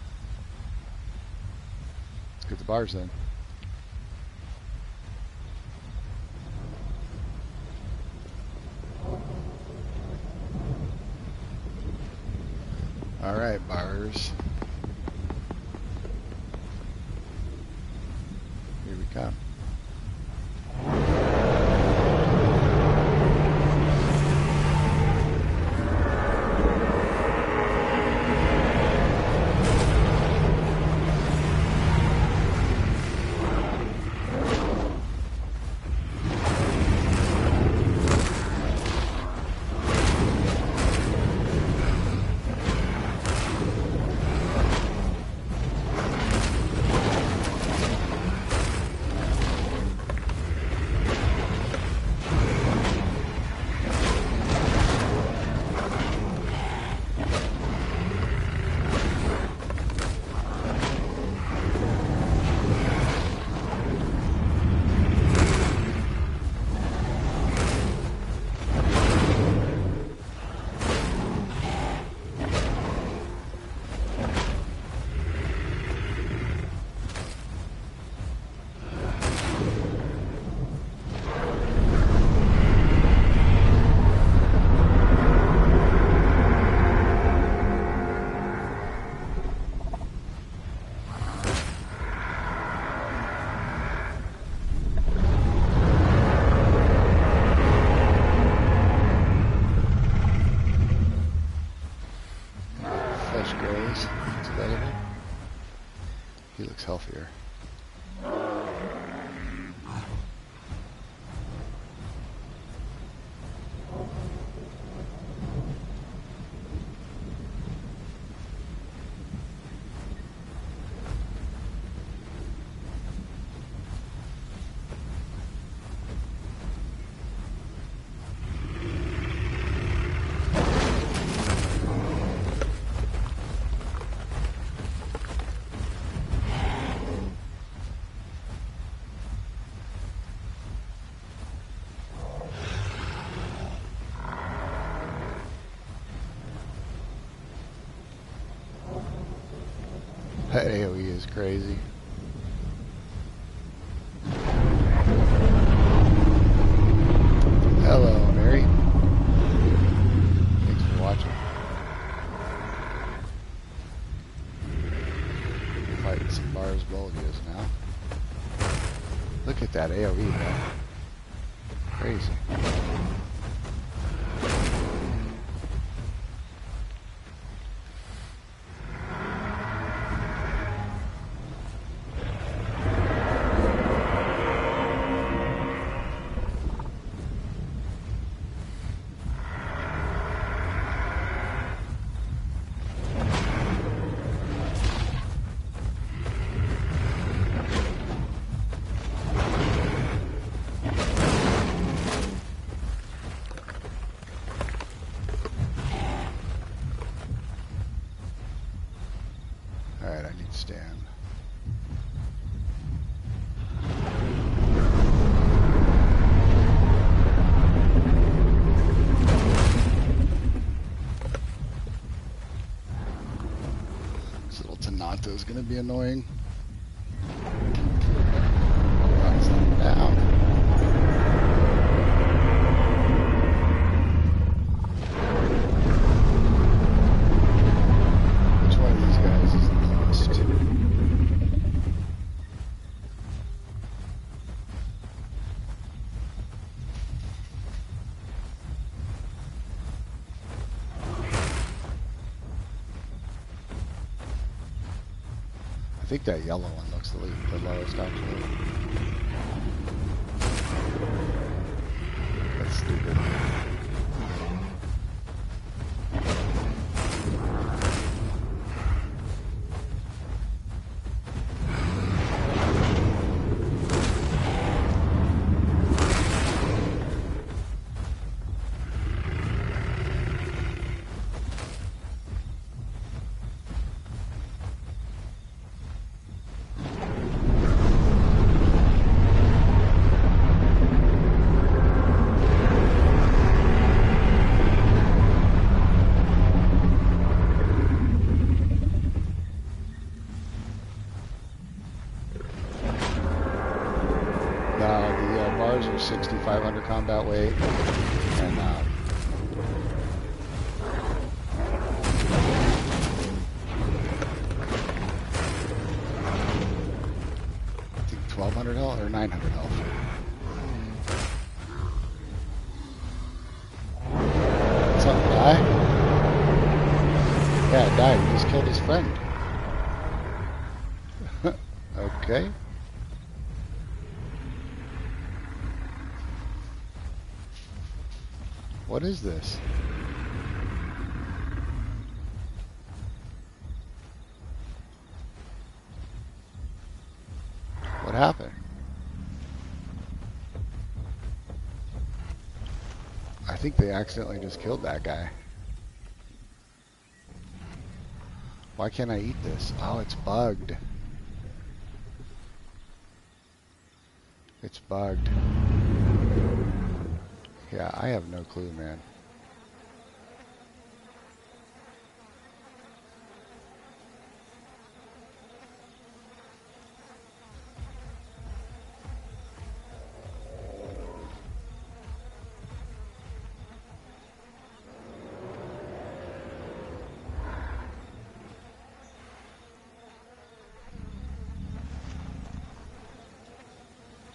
Let's get the bars then. All right, bars. Here we come. He looks healthier. That AoE is crazy. Hello, Mary. Thanks for watching. Fighting some Bars Bulges now. Look at that AoE, man. Crazy. Alright, I need to stand. This little Tanata is going to be annoying. Knocks them down. Which one of these guys is the lowest? I think that yellow one looks the lowest, actually. That's stupid. No, the bars are 6,500 combat weight, and I think 1,200 health or 900 health. What's up, guy? Yeah, died. He just killed his friend. Okay. What is this? What happened? I think they accidentally just killed that guy. Why can't I eat this? Oh, it's bugged. It's bugged. Yeah, I have no clue, man.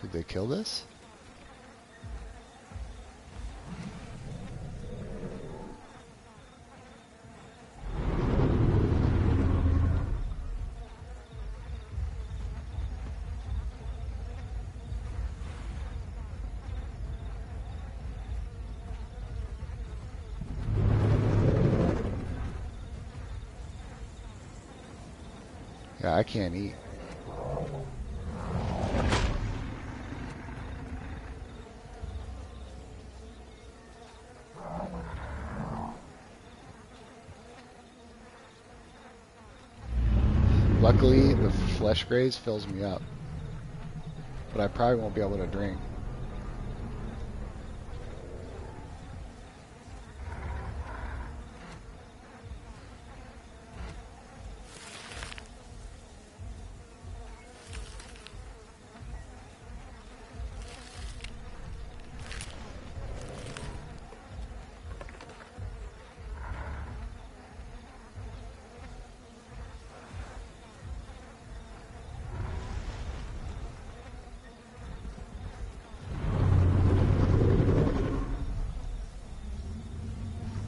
Did they kill this? Yeah, I can't eat. Luckily, the flesh graze fills me up, but I probably won't be able to drink.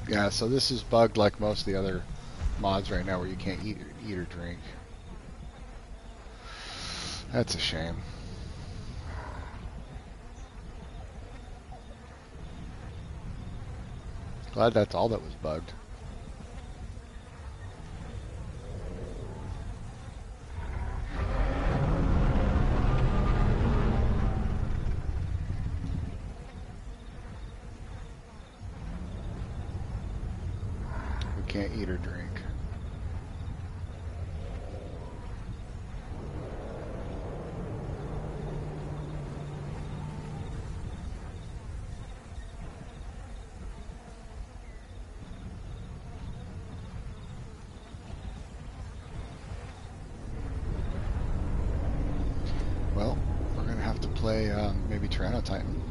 Yeah, so this is bugged like most of the other mods right now where you can't eat or drink. That's a shame. Glad that's all that was bugged. Can't eat or drink. Well, we're gonna have to play maybe Tyranno Titan.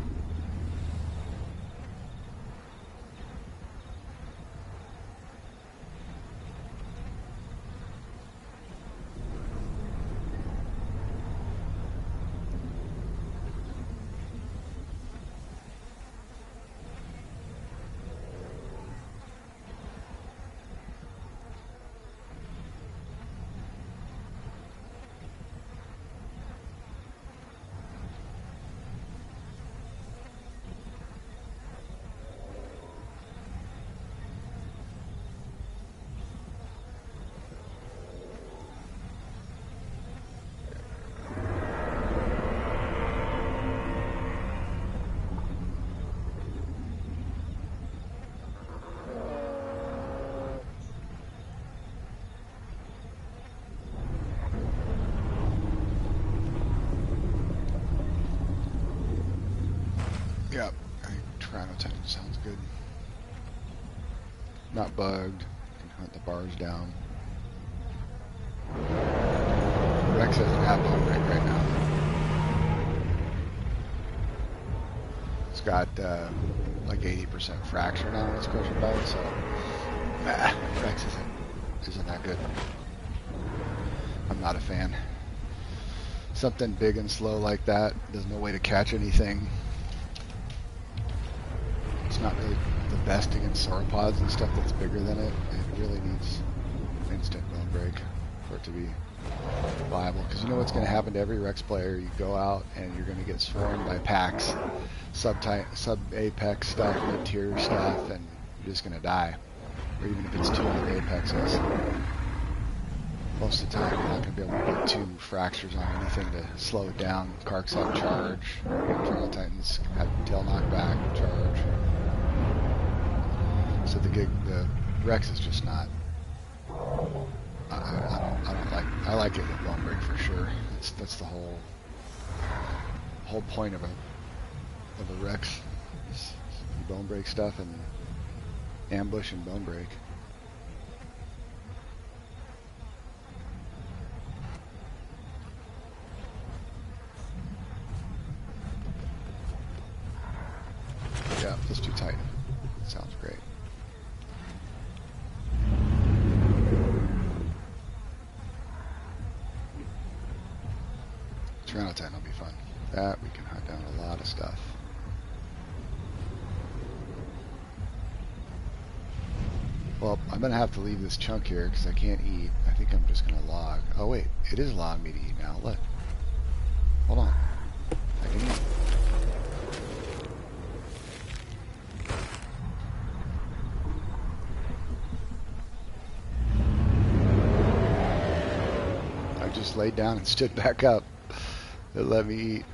Yep, I think Tyranno Titan sounds good. Not bugged. Can hunt the bars down. Rex has an app on right now. It's got like 80% fracture now when it's crushing bite, so Rex isn't that good. I'm not a fan. Something big and slow like that, there's no way to catch anything. It's not really the best against sauropods and stuff that's bigger than it. It really needs instant bone break for it to be viable. Because you know what's going to happen to every Rex player? You go out and you're going to get swarmed by packs, sub-apex stuff, mid-tier stuff, and you're just going to die. Or even if it's 200 apexes. Most of the time, you're not going to be able to get 2 fractures on anything to slow it down. Karks have charge. Trial Titans have tail knockback, charge. So the Rex is just not. I don't like. I like it with bone break for sure. That's the whole point of a Rex. Is bone break stuff and ambush and bone break. Yeah, just too tight. Sounds great. Toronto Titan will be fun. That we can hunt down a lot of stuff. Well, I'm going to have to leave this chunk here because I can't eat. I think I'm just going to log. Oh wait, it is allowing me to eat now. Look. Hold on. I can eat. I just laid down and stood back up. It let me eat.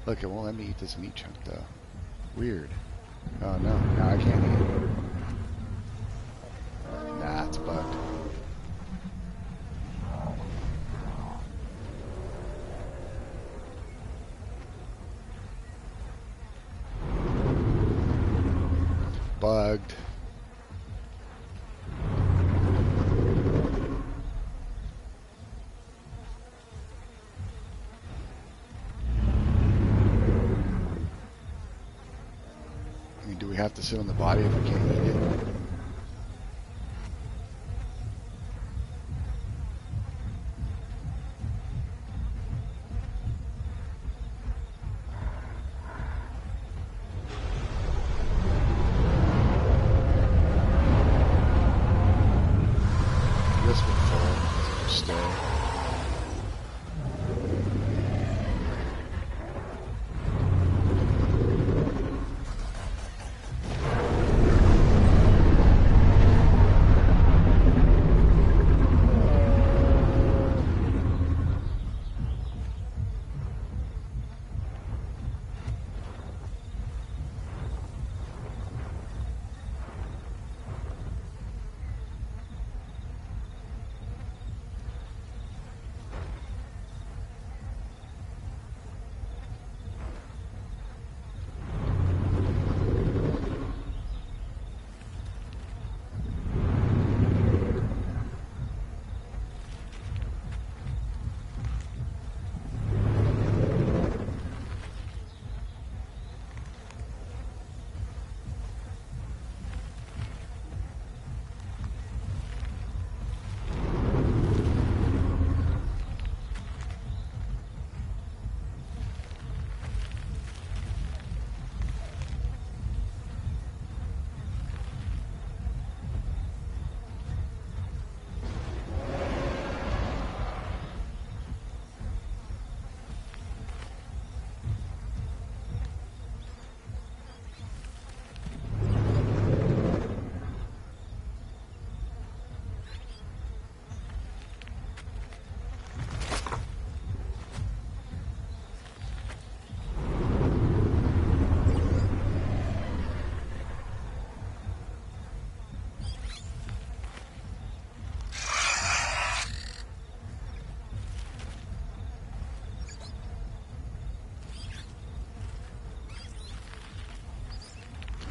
Look, it won't let me eat this meat chunk though. Weird. Oh no, now I can't eat. Nah, it's bugged. Bugged. Do we have to sit on the body if we can't eat it? This would fall. Does it just stay?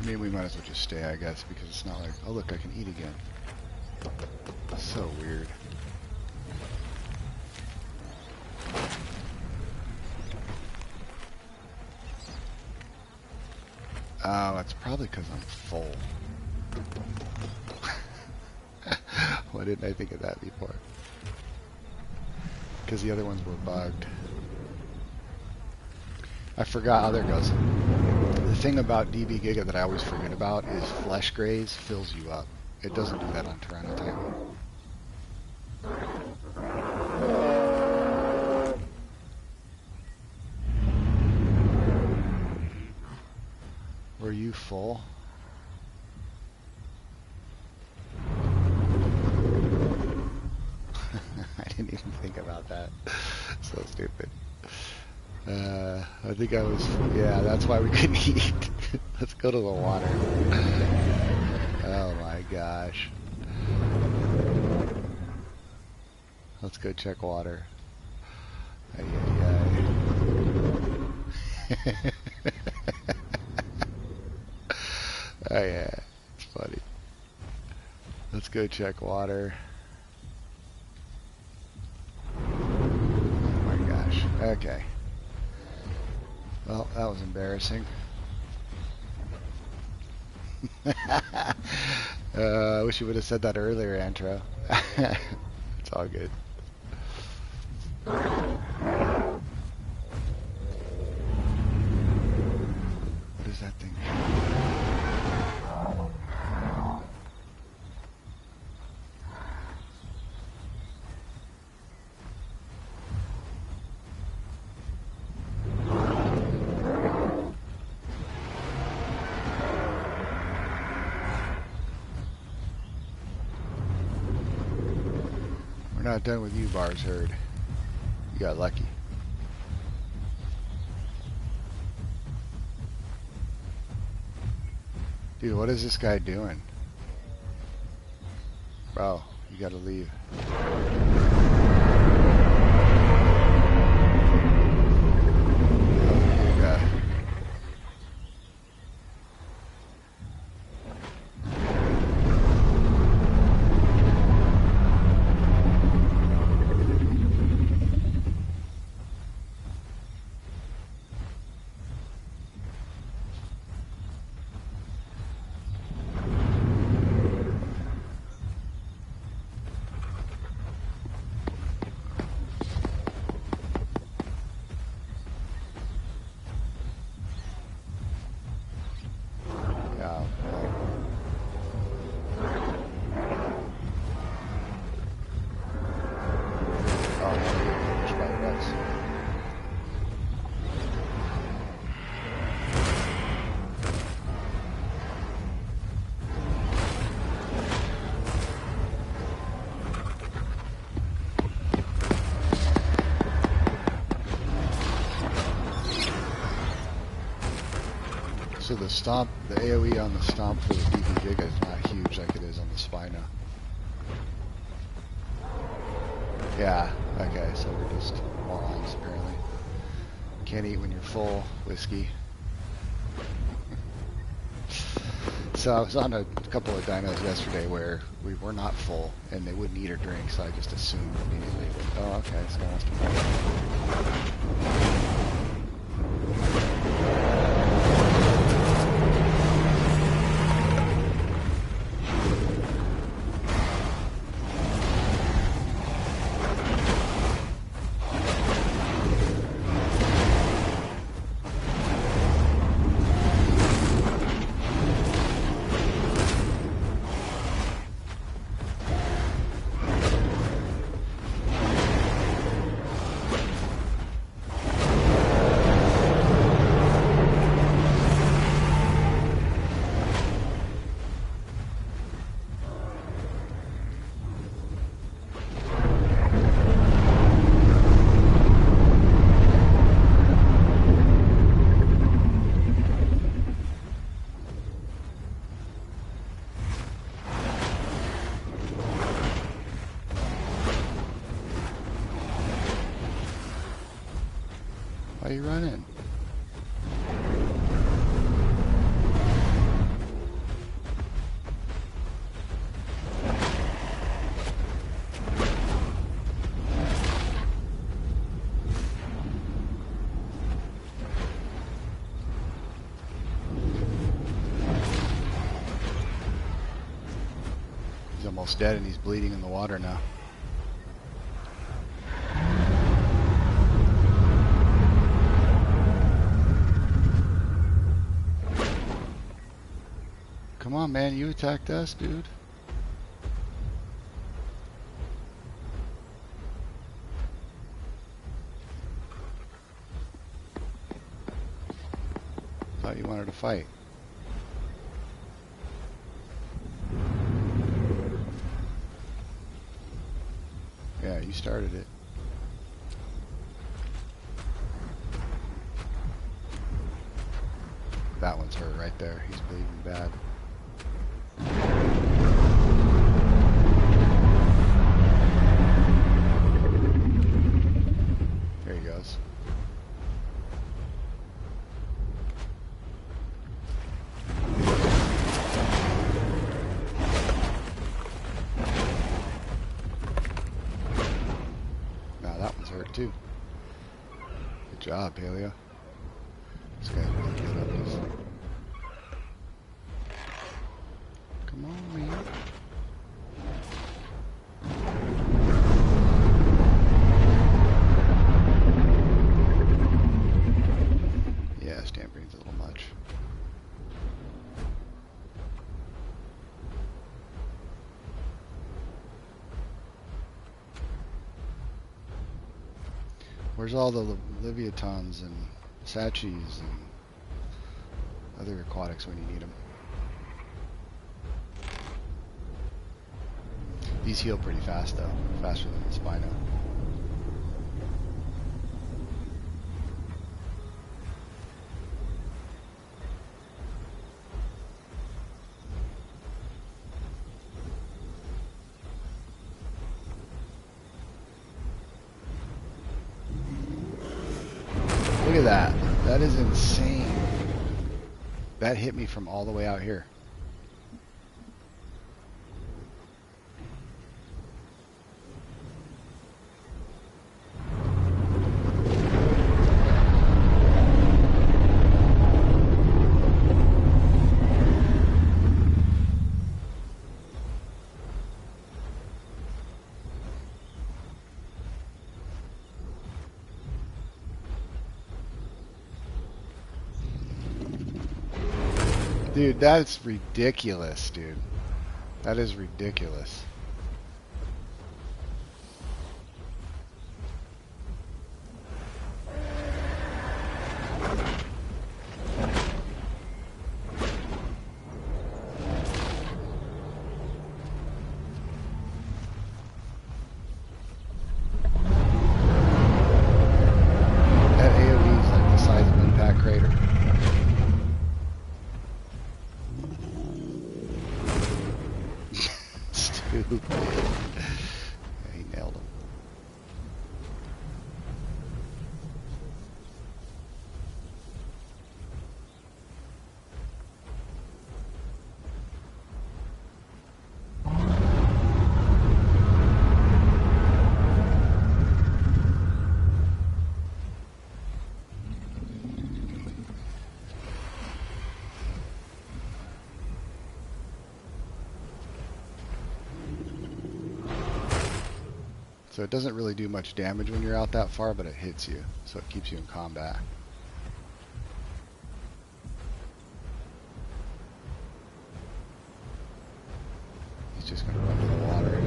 I mean, we might as well just stay, I guess, because it's not like, oh look, I can eat again. So weird. Oh, it's probably because I'm full. Why didn't I think of that before? Because the other ones were bugged. I forgot. Oh, there it goes. The thing about DB Giga that I always forget about is flesh graze fills you up. It doesn't do that on Tyrannotitan. Were you full? I didn't even think about that. So stupid. I think I was, yeah, that's why we couldn't eat. Let's go to the water. Oh my gosh. Let's go check water. Ay, ay, ay. Oh yeah, it's funny. Let's go check water. Oh my gosh. Okay. Well, that was embarrassing. I wish you would have said that earlier, Antro. It's all good. What is that thing? We're not done with you, Bars Herd. You got lucky. Dude, what is this guy doing? Bro, you gotta leave. So the stomp, the AoE on the stomp for the DB Giga is not huge like it is on the Spino. Yeah, okay, so we're just morons apparently. Can't eat when you're full, whiskey. So I was on a couple of dinos yesterday where we were not full and they wouldn't eat or drink, so I just assumed immediately, oh okay, this guy wants to fight. Why are you running? almost dead and he's bleeding in the water now. Come on, man, you attacked us, dude. Thought you wanted to fight. Yeah, you started it. That one's hurt right there. He's bleeding bad. There he goes. Now that one's hurt too. Good job, Paleo. This guy's really good at this. Come on, man. Yeah, Stambrine's a little much. Where's all the Leviathans and Sachis and other aquatics when you need them? These heal pretty fast though, faster than the Spino. Look at that. That is insane. That hit me from all the way out here. Dude, that's ridiculous, dude. That is ridiculous. That AoE is like the size of Impact Crater. Stupid. Yeah, he nailed him. So it doesn't really do much damage when you're out that far, but it hits you, so it keeps you in combat. He's just going to run to the water.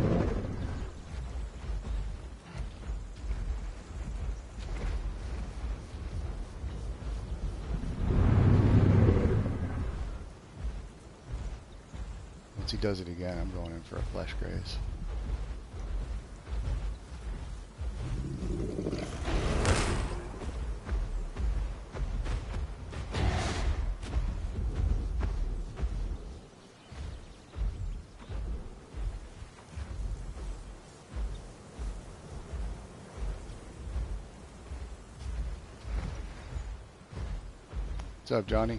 Once he does it again, I'm going in for a flesh graze. What's up, Johnny?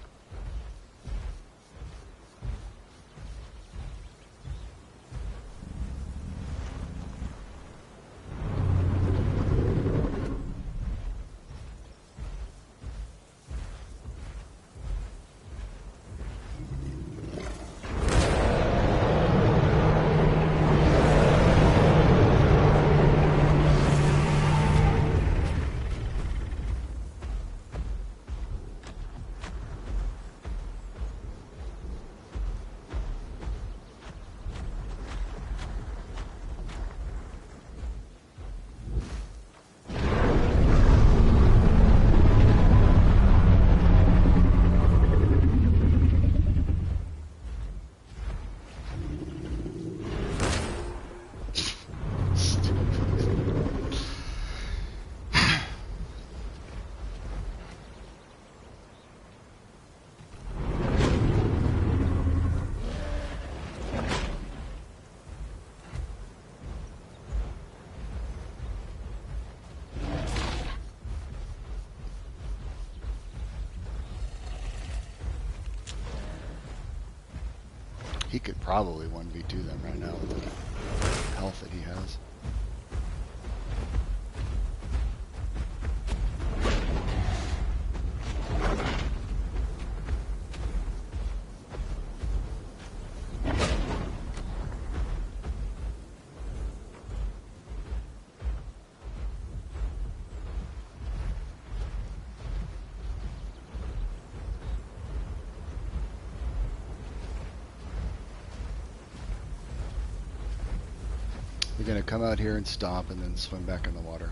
He could probably 1v2 them right now with the health that he has. We're going to come out here and stomp and then swim back in the water.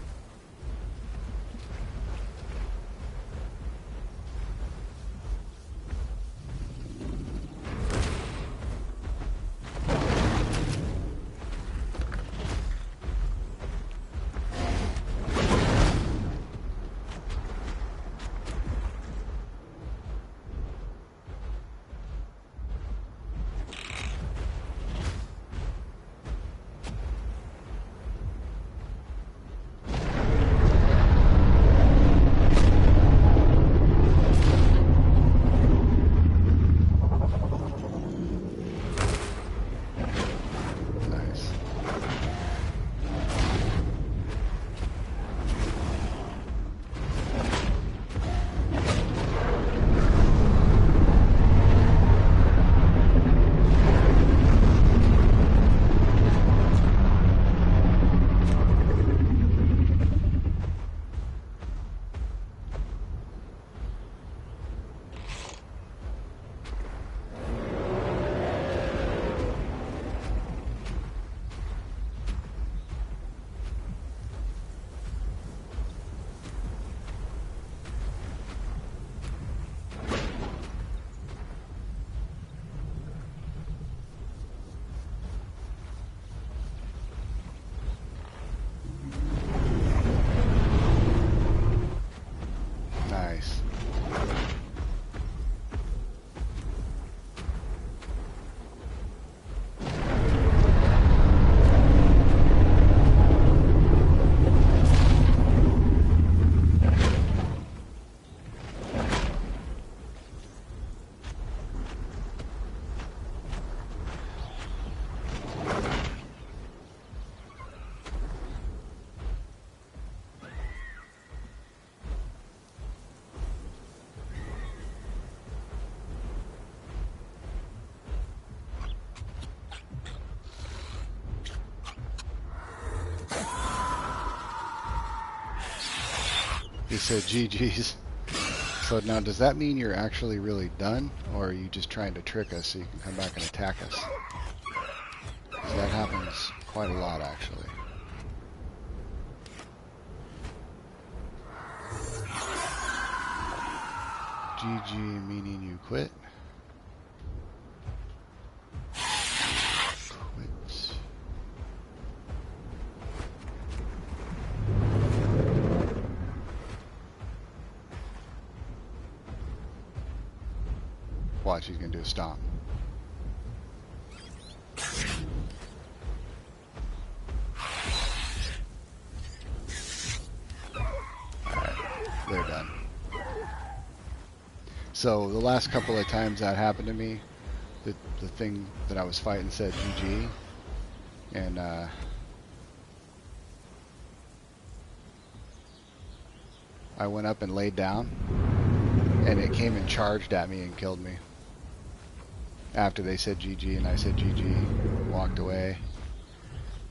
He said GG's. So now does that mean you're actually really done, or are you just trying to trick us so you can come back and attack us? 'Cause that happens quite a lot, actually. GG meaning you quit. Quit. Watch, he's gonna do a stomp. Alright, they're done. So the last couple of times that happened to me, the thing that I was fighting said GG, and I went up and laid down, and it came and charged at me and killed me. After they said GG and I said GG, walked away,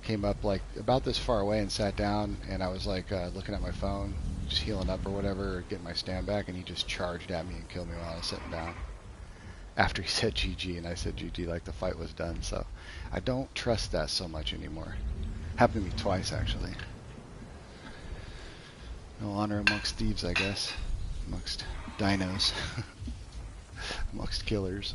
came up like about this far away and sat down, and I was like looking at my phone, just healing up or whatever, or getting my stand back, and he just charged at me and killed me while I was sitting down. After he said GG and I said GG, like the fight was done. So I don't trust that so much anymore. Happened to me twice, actually. No honor amongst thieves, I guess. Amongst dinos. Amongst killers.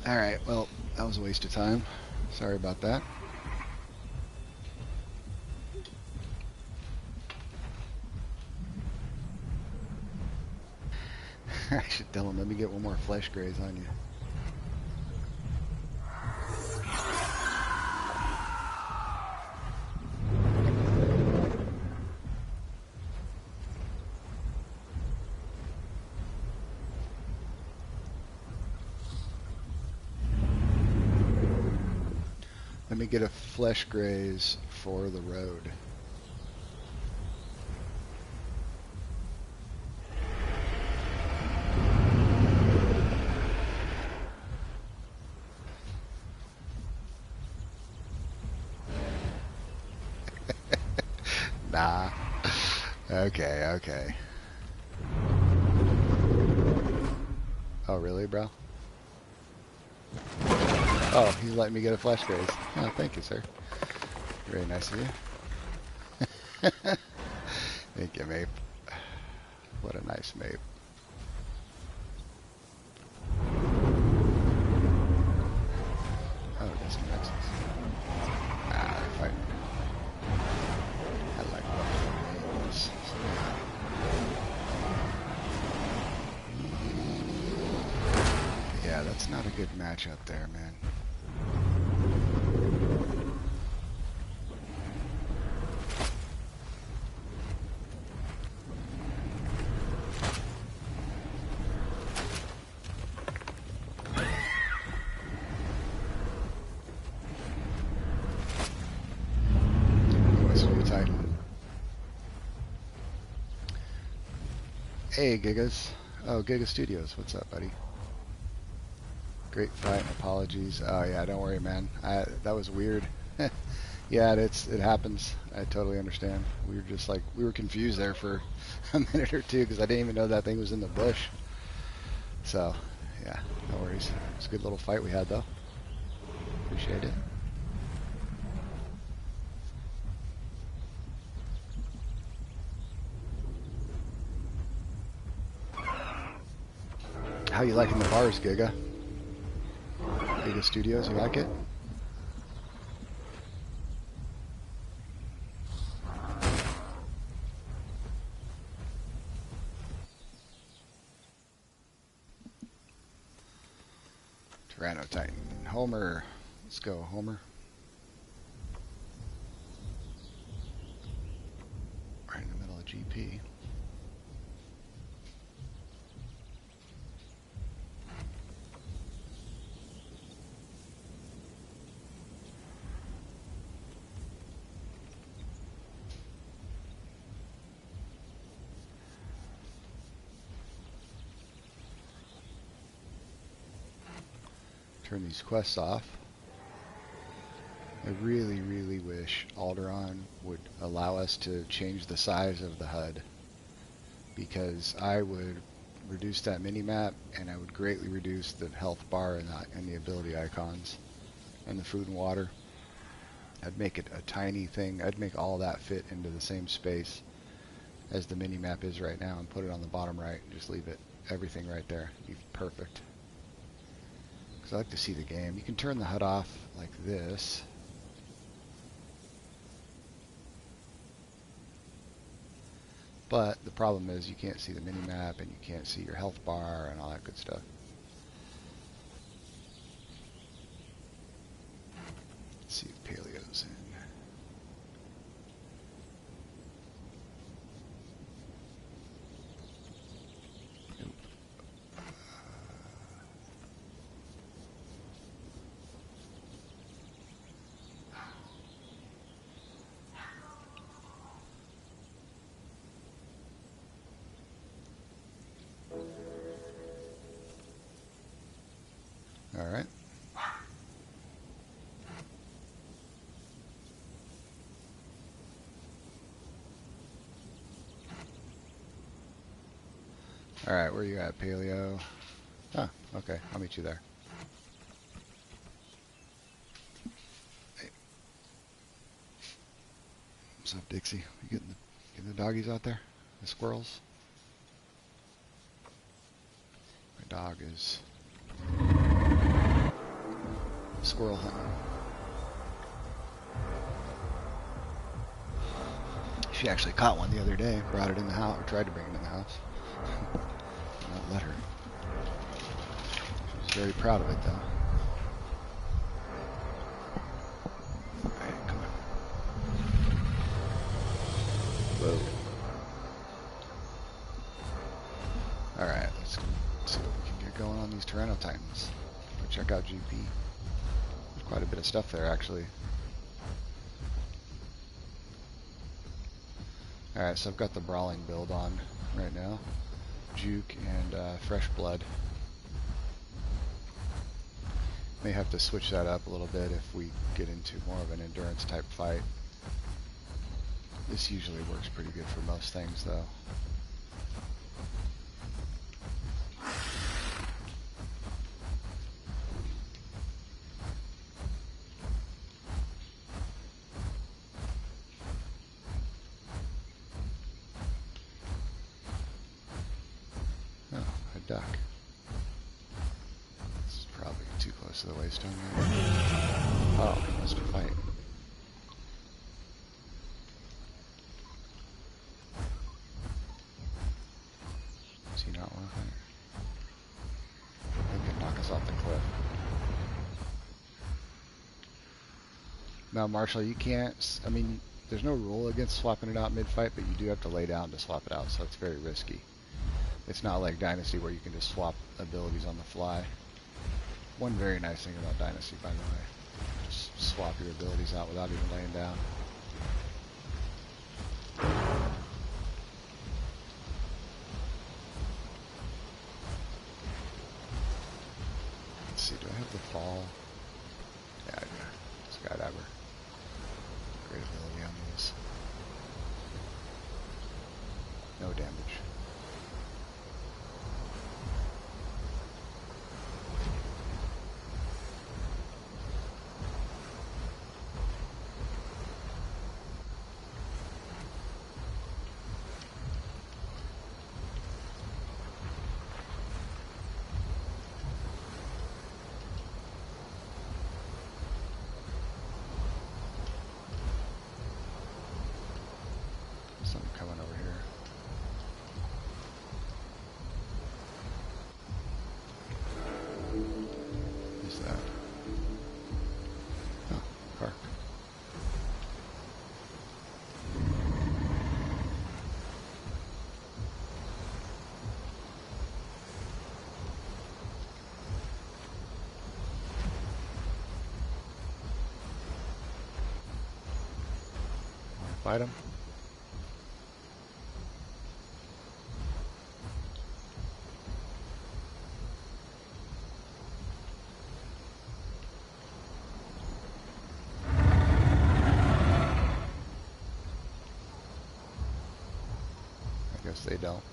Alright, well, that was a waste of time. Sorry about that. I should tell him, let me get one more flesh graze on you. Let me get a flesh graze for the road. Nah. Okay, okay. Oh, really, bro? Oh, he's letting me get a flesh graze. Oh, thank you, sir. Very nice of you. Thank you, Mape. What a nice Mape. Oh, there's some Mexicans. Ah, they're fighting. I like buffalo. Yeah, that's not a good matchup there, man. Hey, Gigas. Oh, Giga Studios. What's up, buddy? Great fight. Apologies. Oh, yeah, don't worry, man. That was weird. Yeah, it happens. I totally understand. We were confused there for a minute or two because I didn't even know that thing was in the bush. So, yeah, no worries. It's a good little fight we had, though. Appreciate it. How you liking the bars, Giga? Giga Studios, you like it? Tyranno Titan. Homer. Let's go, Homer. Right in the middle of GP. Turn these quests off. I really, really wish Alderaan would allow us to change the size of the HUD, because I would reduce that mini-map and I would greatly reduce the health bar and the ability icons and the food and water. I'd make it a tiny thing. I'd make all that fit into the same space as the mini-map is right now and put it on the bottom right and just leave it everything right there. It'd be perfect. I like to see the game. You can turn the HUD off like this. But the problem is you can't see the mini-map and you can't see your health bar and all that good stuff. Let's see if Paleo's in. All right. All right, where are you at, Paleo? Ah, okay, I'll meet you there. Hey. What's up, Dixie? You getting the doggies out there? The squirrels? My dog is squirrel hunting. She actually caught one the other day, brought it in the house, or tried to bring it in the house. Not let her. She was very proud of it, though. Alright, come on. Whoa. Alright, let's see what we can get going on these Tyranno Titans. Go check out GP. quite a bit of stuff there, actually. Alright, so I've got the brawling build on right now. Juke and fresh blood. May have to switch that up a little bit if we get into more of an endurance type fight. This usually works pretty good for most things, though. Oh, a duck. This is probably too close to the waystone there. Oh, he wants to fight. Does he not want to fight? He could knock us off the cliff. Now, Marshall, you can't... I mean, there's no rule against swapping it out mid-fight, but you do have to lay down to swap it out, so it's very risky. It's not like Dynasty where you can just swap abilities on the fly. One very nice thing about Dynasty, by the way. Just swap your abilities out without even laying down. Let's see, do I have the fall? Yeah, I do. Skydiver. Great ability on these. No damage. Something coming over here. Who's that? Oh, Park. Fight him. I guess they don't.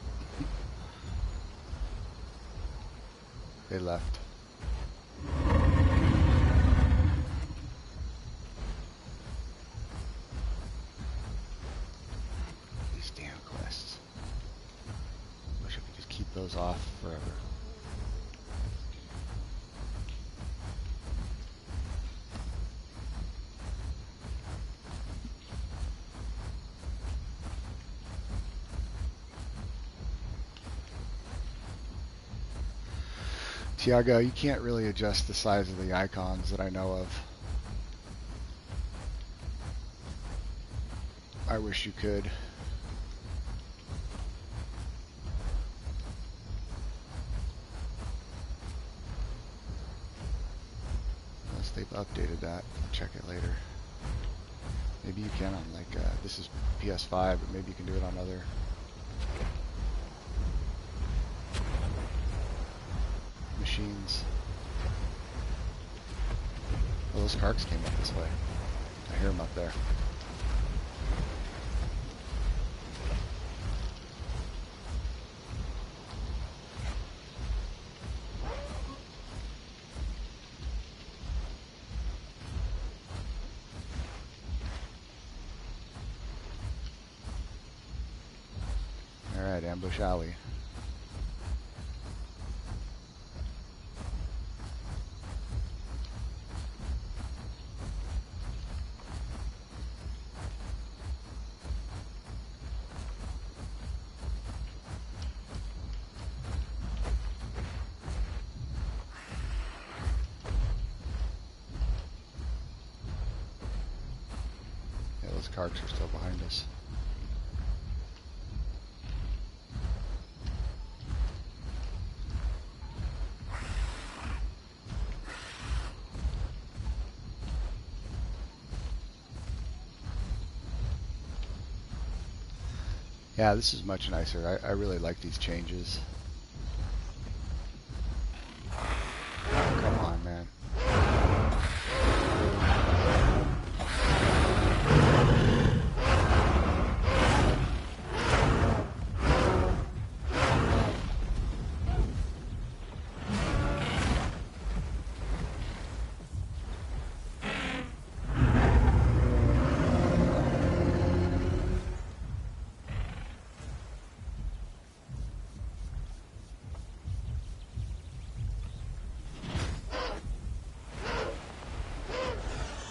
They left. These damn quests. Wish I could just keep those off forever. Tiago, you can't really adjust the size of the icons that I know of. I wish you could. Unless they've updated that. I'll check it later. Maybe you can on like, this is PS5, but maybe you can do it on other. Machines. Well, those carks came up this way. I hear them up there. Alright, ambush alley. Those carts are still behind us. Yeah, this is much nicer. I really like these changes. Oh, come on, man.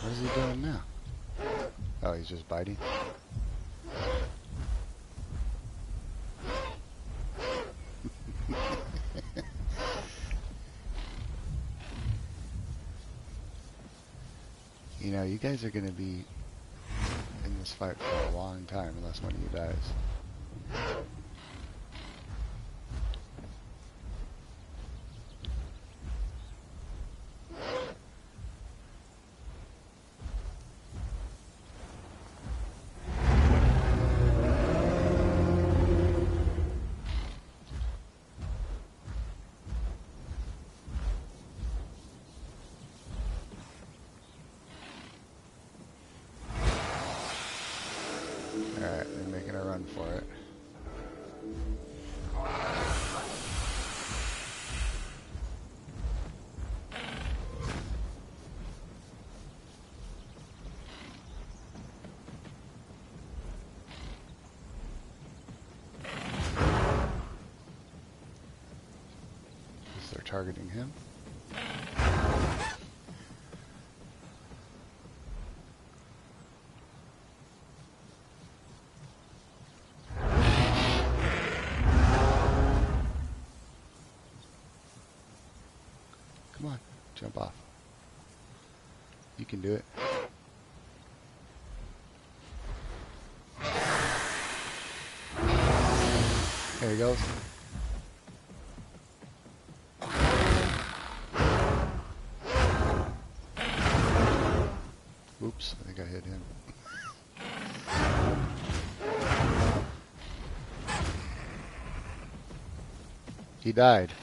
What is he doing now? Oh, he's just biting? You know, you guys are going to be in this fight for a long time unless one of you dies. Alright, they're making a run for it. They're targeting him. Come on, jump off. You can do it. There he goes. Oops, I think I hit him. He died.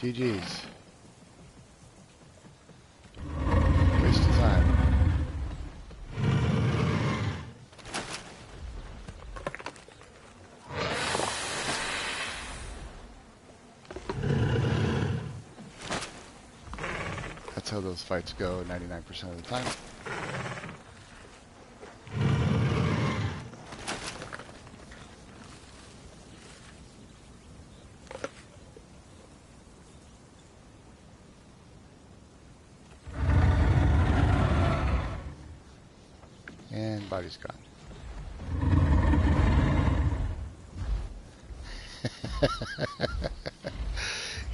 GG's. Waste of time. That's how those fights go 99% of the time. And body's gone.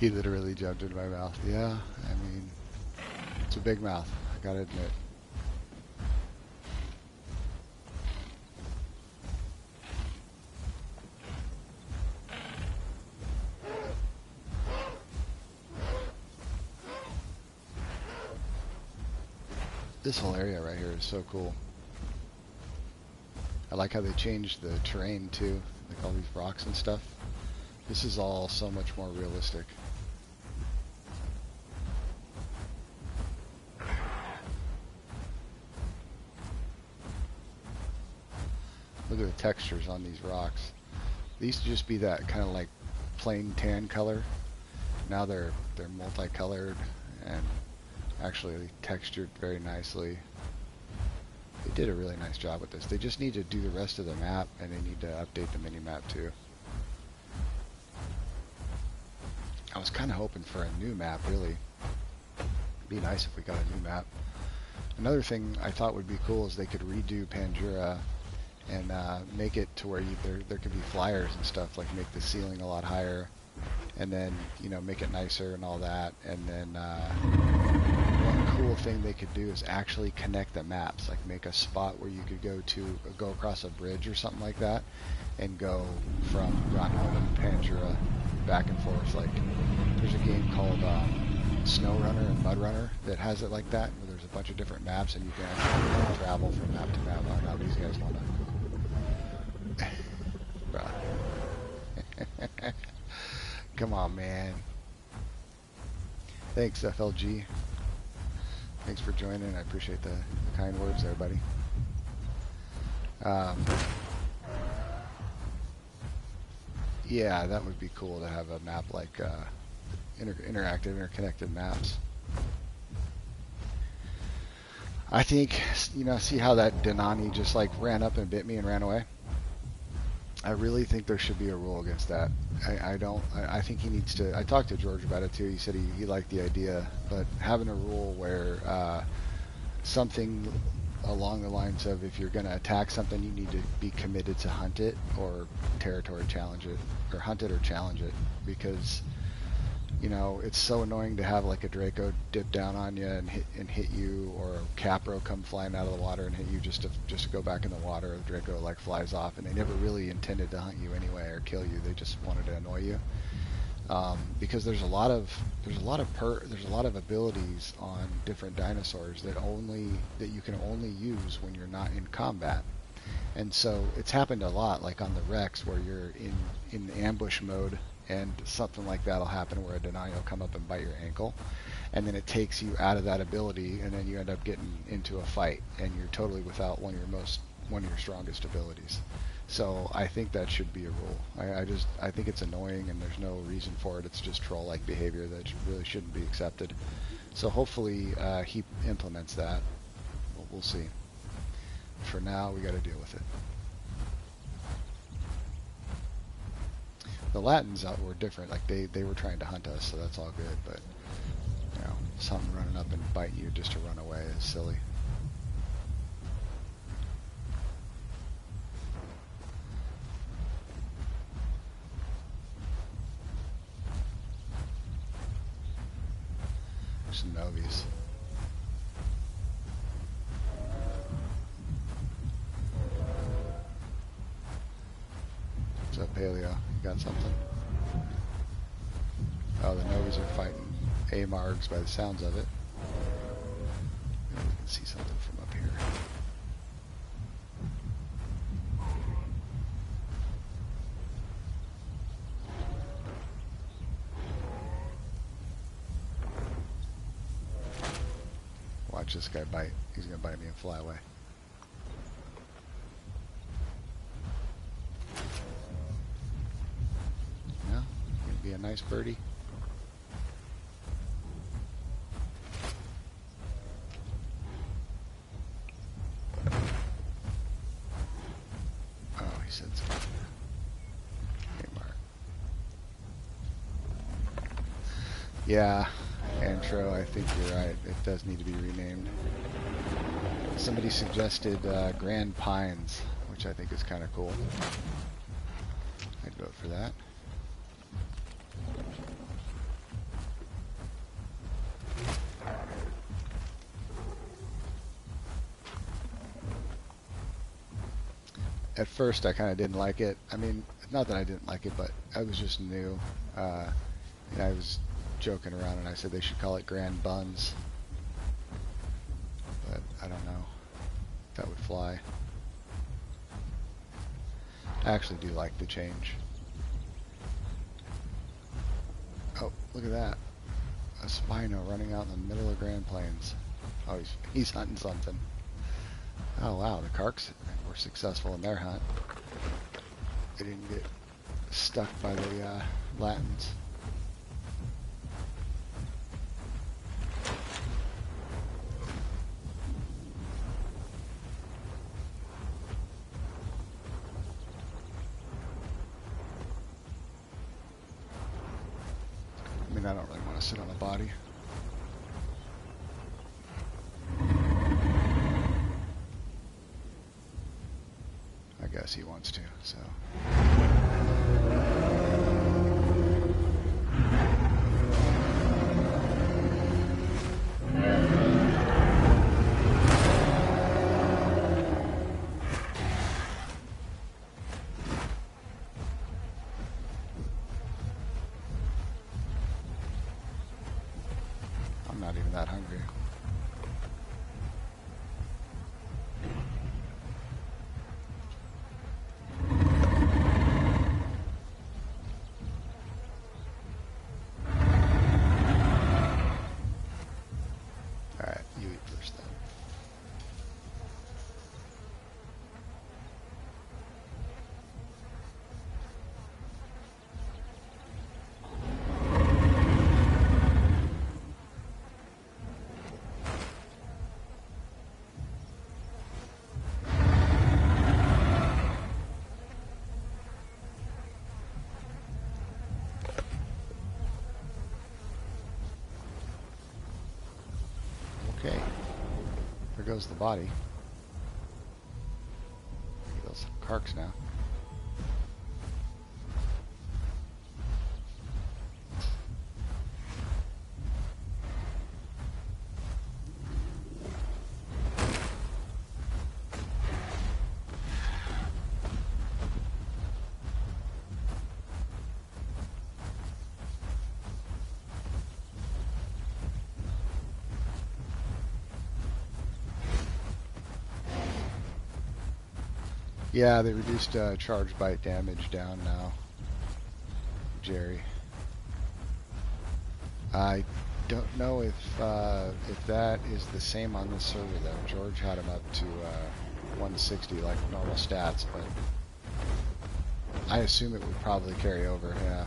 He literally jumped in my mouth. Yeah, I mean, it's a big mouth, I gotta admit. This whole area right here is so cool. I like how they changed the terrain too, like all these rocks and stuff. This is all so much more realistic. Look at the textures on these rocks. They used to just be that kind of like plain tan color. Now they're multicolored and actually textured very nicely. They did a really nice job with this. They just need to do the rest of the map, and they need to update the mini-map too. I was kind of hoping for a new map, really. It'd be nice if we got a new map. Another thing I thought would be cool is they could redo Pandora and make it to where there could be flyers and stuff, like make the ceiling a lot higher, and then, you know, make it nicer and all that. And then one cool thing they could do is actually connect the maps, like make a spot where you could go across a bridge or something like that, and go from Grottenholm and Pandora back and forth. Like there's a game called Snow Runner and Mud Runner that has it like that, where there's a bunch of different maps and you can actually travel from map to map. Oh no, these guys want to bruh. Come on, man. Thanks, FLG. Thanks for joining. I appreciate the kind words there, buddy. Yeah, that would be cool to have a map like interactive, interconnected maps. I think, you know, see how that Denani just like ran up and bit me and ran away? I really think there should be a rule against that. I think he needs to, I talked to George about it too. He said he liked the idea, but having a rule where something along the lines of if you're going to attack something, you need to be committed to hunt it or territory challenge it, or hunt it or challenge it, because you know it's so annoying to have like a Draco dip down on you and hit you, or a Capro come flying out of the water and hit you just to go back in the water. The Draco like flies off, and they never really intended to hunt you anyway or kill you. They just wanted to annoy you. Because there's a lot of abilities on different dinosaurs that you can only use when you're not in combat. And so it's happened a lot, like on the Rex, where you're in ambush mode, and something like that'll happen where a Denali will come up and bite your ankle, and then it takes you out of that ability, and then you end up getting into a fight, and you're totally without one of your strongest abilities. So I think that should be a rule. I think it's annoying, and there's no reason for it. It's just troll-like behavior that really shouldn't be accepted. So hopefully he implements that. We'll see. For now, we got to deal with it. The Latins were different. Like they were trying to hunt us, so that's all good. But you know, something running up and biting you just to run away is silly. Some Novies. What's up, Paleo? You got something? Oh, the Novies are fighting A-Margs by the sounds of it. Maybe we can see something from up here. Watch this guy bite. He's going to bite me and fly away. Yeah, going to be a nice birdie. Oh, he said something. Okay, Mark. Yeah. Antro, I think you're right. It does need to be renamed. Somebody suggested Grand Pines, which I think is kind of cool. I'd vote for that. At first, I kind of didn't like it. I mean, not that I didn't like it, but I was just new. I was joking around and I said they should call it Grand Buns, but I don't know if that would fly. I actually do like the change. Oh, look at that, a Spino running out in the middle of Grand Plains. Oh, he's hunting something. Oh wow, the Karks were successful in their hunt. They didn't get stuck by the Latins. I don't really want to sit on a body. I guess he wants to, so. I'm not even that hungry. goes the body. Look at those carks now. Yeah, they reduced charge bite damage down now, Jerry. I don't know if that is the same on this server though. George had him up to 160 like normal stats, but I assume it would probably carry over. Yeah,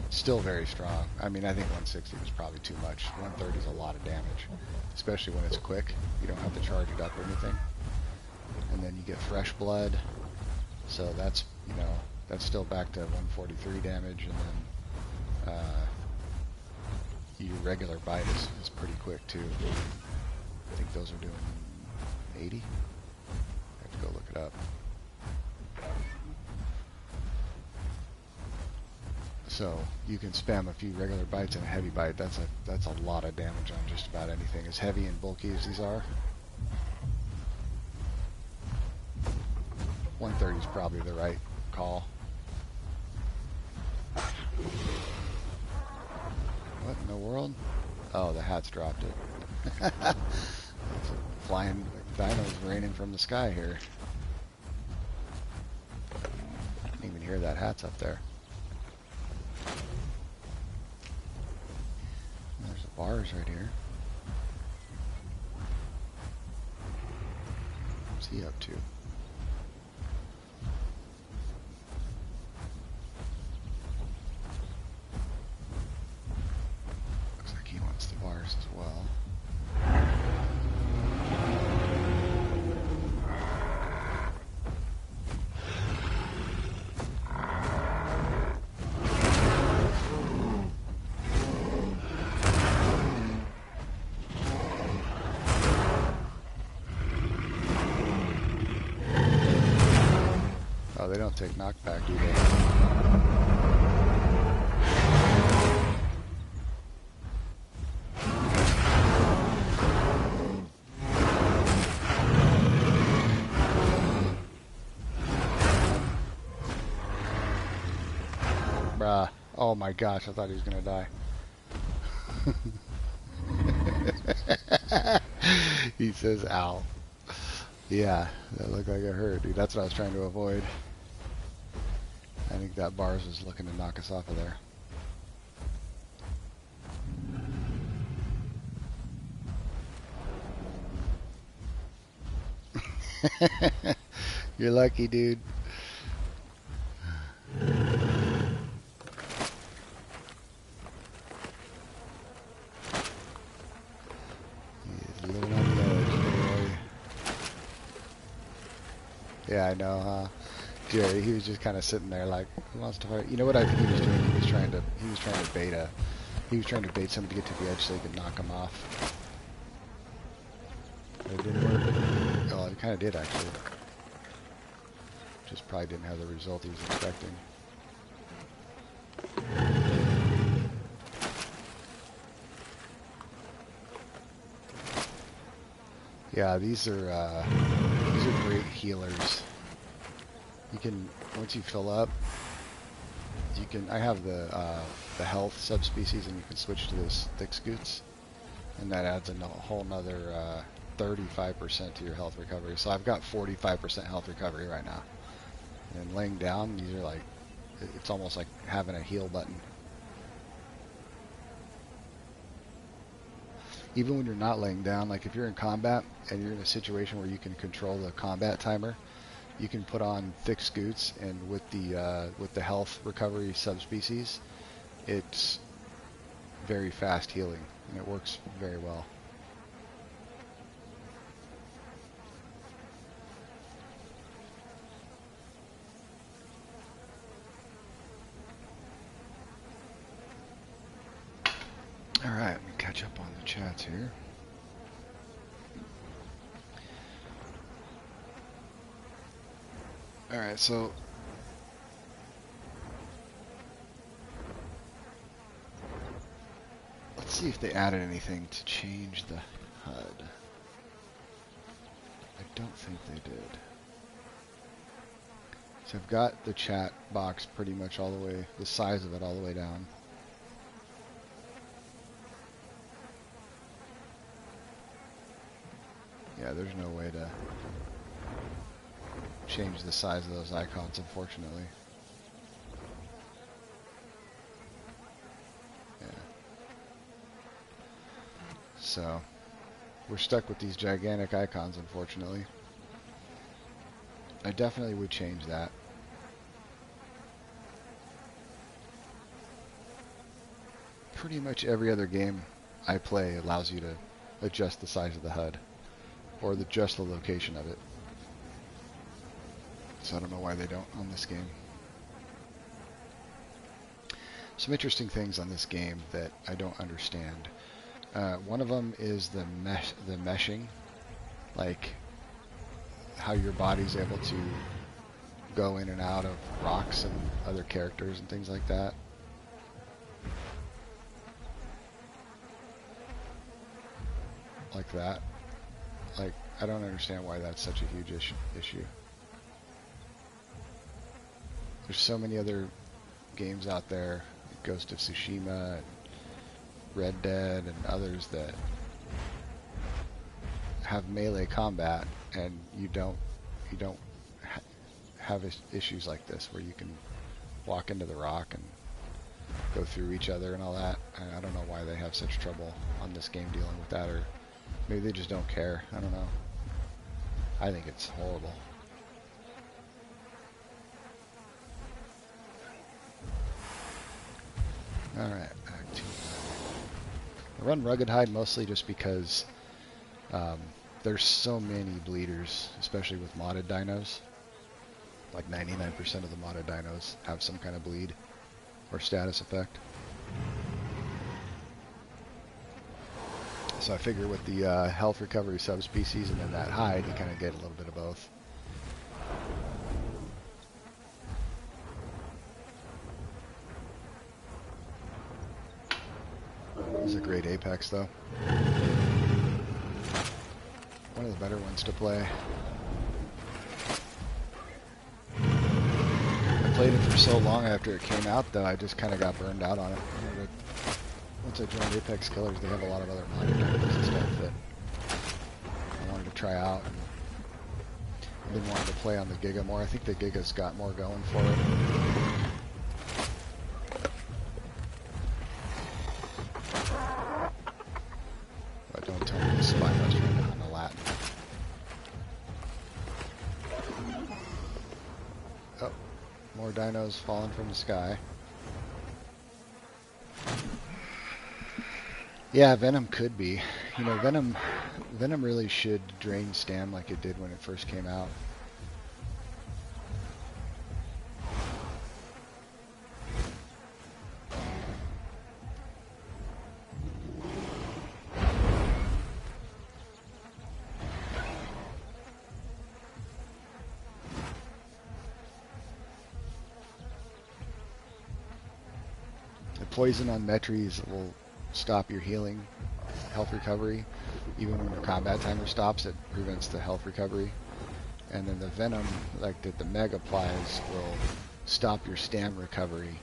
still very strong. I mean, I think 160 was probably too much. 130 is a lot of damage, especially when it's quick. You don't have to charge it up or anything. And then you get fresh blood, so that's, you know, that's still back to 143 damage, and then your regular bite is pretty quick too. I think those are doing 80. I have to go look it up. So you can spam a few regular bites and a heavy bite. That's a lot of damage on just about anything. As heavy and bulky as these are, 130 is probably the right call. What in the world? Oh, the hat's dropped it. Flying dinos raining from the sky here. Didn't even hear that hat's up there. There's the bars right here. What's he up to? Bars as well. Oh, they don't take knockback, do they? Oh my gosh, I thought he was going to die. He says, ow. Yeah, that looked like it hurt, dude. That's what I was trying to avoid. I think that bars was looking to knock us off of there. You're lucky, dude. Yeah, I know, huh? Jerry, he was just kind of sitting there like, who wants to fight? You know what I think he was doing? He was trying to bait somebody to get to the edge so he could knock him off. But it didn't work. Oh, it kind of did actually. Just probably didn't have the result he was expecting. Yeah, these are great healers. You can, once you fill up, you can. I have the health subspecies, and you can switch to this thick scoots, and that adds a whole nother 35% to your health recovery. So I've got 45% health recovery right now. And laying down, these are like, it's almost like having a heal button. Even when you're not laying down, like if you're in combat and you're in a situation where you can control the combat timer, you can put on thick scoots, and with the health recovery subspecies, it's very fast healing, and it works very well. Alright, let me catch up on the chats here. Alright, so let's see if they added anything to change the HUD. I don't think they did. So I've got the chat box pretty much all the way, the size of it all the way down. Yeah, there's no way to change the size of those icons, unfortunately. Yeah. So, we're stuck with these gigantic icons, unfortunately. I definitely would change that. Pretty much every other game I play allows you to adjust the size of the HUD, or just the location of it. So I don't know why they don't on this game. Some interesting things on this game that I don't understand. One of them is the meshing, like how your body's able to go in and out of rocks and other characters and things like that. Like that. Like, I don't understand why that's such a huge issue. There's so many other games out there, Ghost of Tsushima, and Red Dead, and others that have melee combat, and you don't have issues like this where you can walk into the rock and go through each other and all that. I don't know why they have such trouble on this game dealing with that, or maybe they just don't care. I don't know. I think it's horrible. Alright, back to... I run Rugged Hide mostly just because there's so many bleeders, especially with modded dinos. Like 99% of the modded dinos have some kind of bleed or status effect. So I figure with the health recovery subspecies and then that hide, you kind of get a little bit of both. This is a great Apex, though. One of the better ones to play. I played it for so long after it came out, though, I just kind of got burned out on it. Once I joined Apex Killers, they have a lot of other modded games and stuff that I wanted to try out. And I've been wanting to play on the Giga more. I think the Giga's got more going for it. But don't tell me the spy buster on the Latin. Oh, more dinos falling from the sky. Yeah, Venom could be. You know, Venom really should drain stam like it did when it first came out. The poison on Metries will stop your healing, health recovery. Even when your combat timer stops, it prevents the health recovery. And then the Venom, like that the Meg applies, will stop your stam recovery,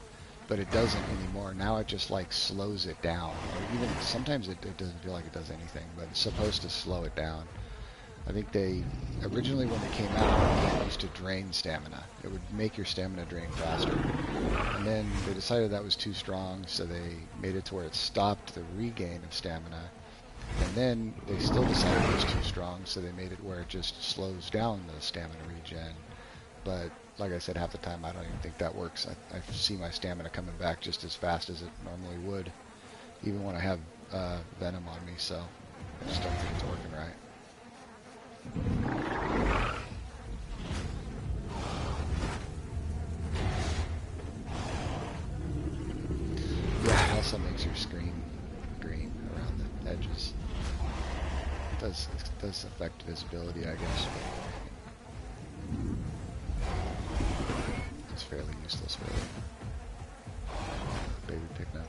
but it doesn't anymore. Now it just like slows it down. Or even sometimes it doesn't feel like it does anything, but it's supposed to slow it down. I think they originally, when it came out, it used to drain stamina. It would make your stamina drain faster. And then they decided that was too strong, so they made it to where it stopped the regain of stamina. And then they still decided it was too strong, so they made it where it just slows down the stamina regen. But like I said, half the time I don't even think that works. I see my stamina coming back just as fast as it normally would, even when I have Venom on me, so I just don't think it's working right. Yeah, it also makes your screen green around the edges. It does affect visibility, I guess. It's fairly useless, really. Baby picno.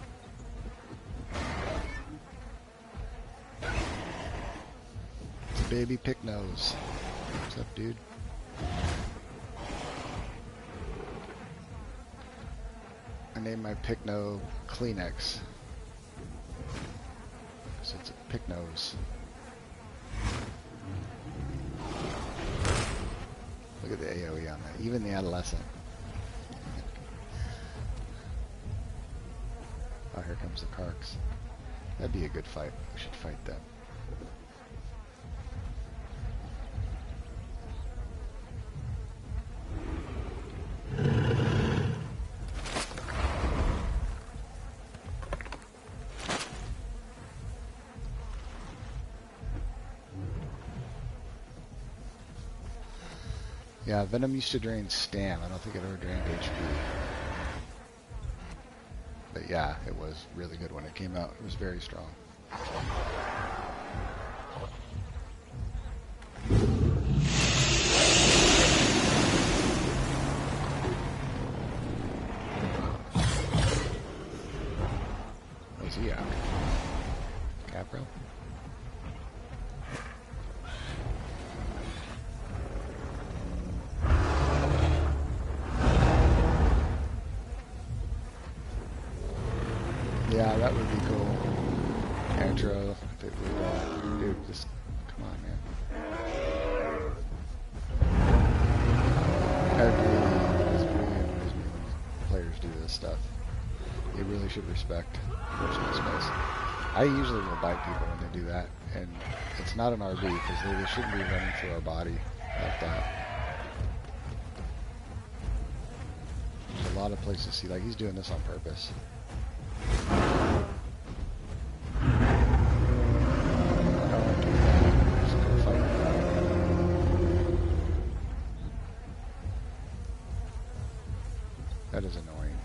It's a baby picknose. What's up, dude? I named my Picno Kleenex. So it's a Picnose. Look at the AoE on that. Even the adolescent. Oh, here comes the Karks. That'd be a good fight. We should fight them. Yeah, Venom used to drain stam. I don't think it ever drained HP. But yeah, it was really good when it came out. It was very strong. What's he out? Capro? Yeah, that would be cool. Intro, if it would, dude, just, come on, man. It really annoys me when players do this stuff. They really should respect personal space. I usually will bite people when they do that, and it's not an RB, because they shouldn't be running through our body like that. There's a lot of places to see, like, he's doing this on purpose. That is annoying.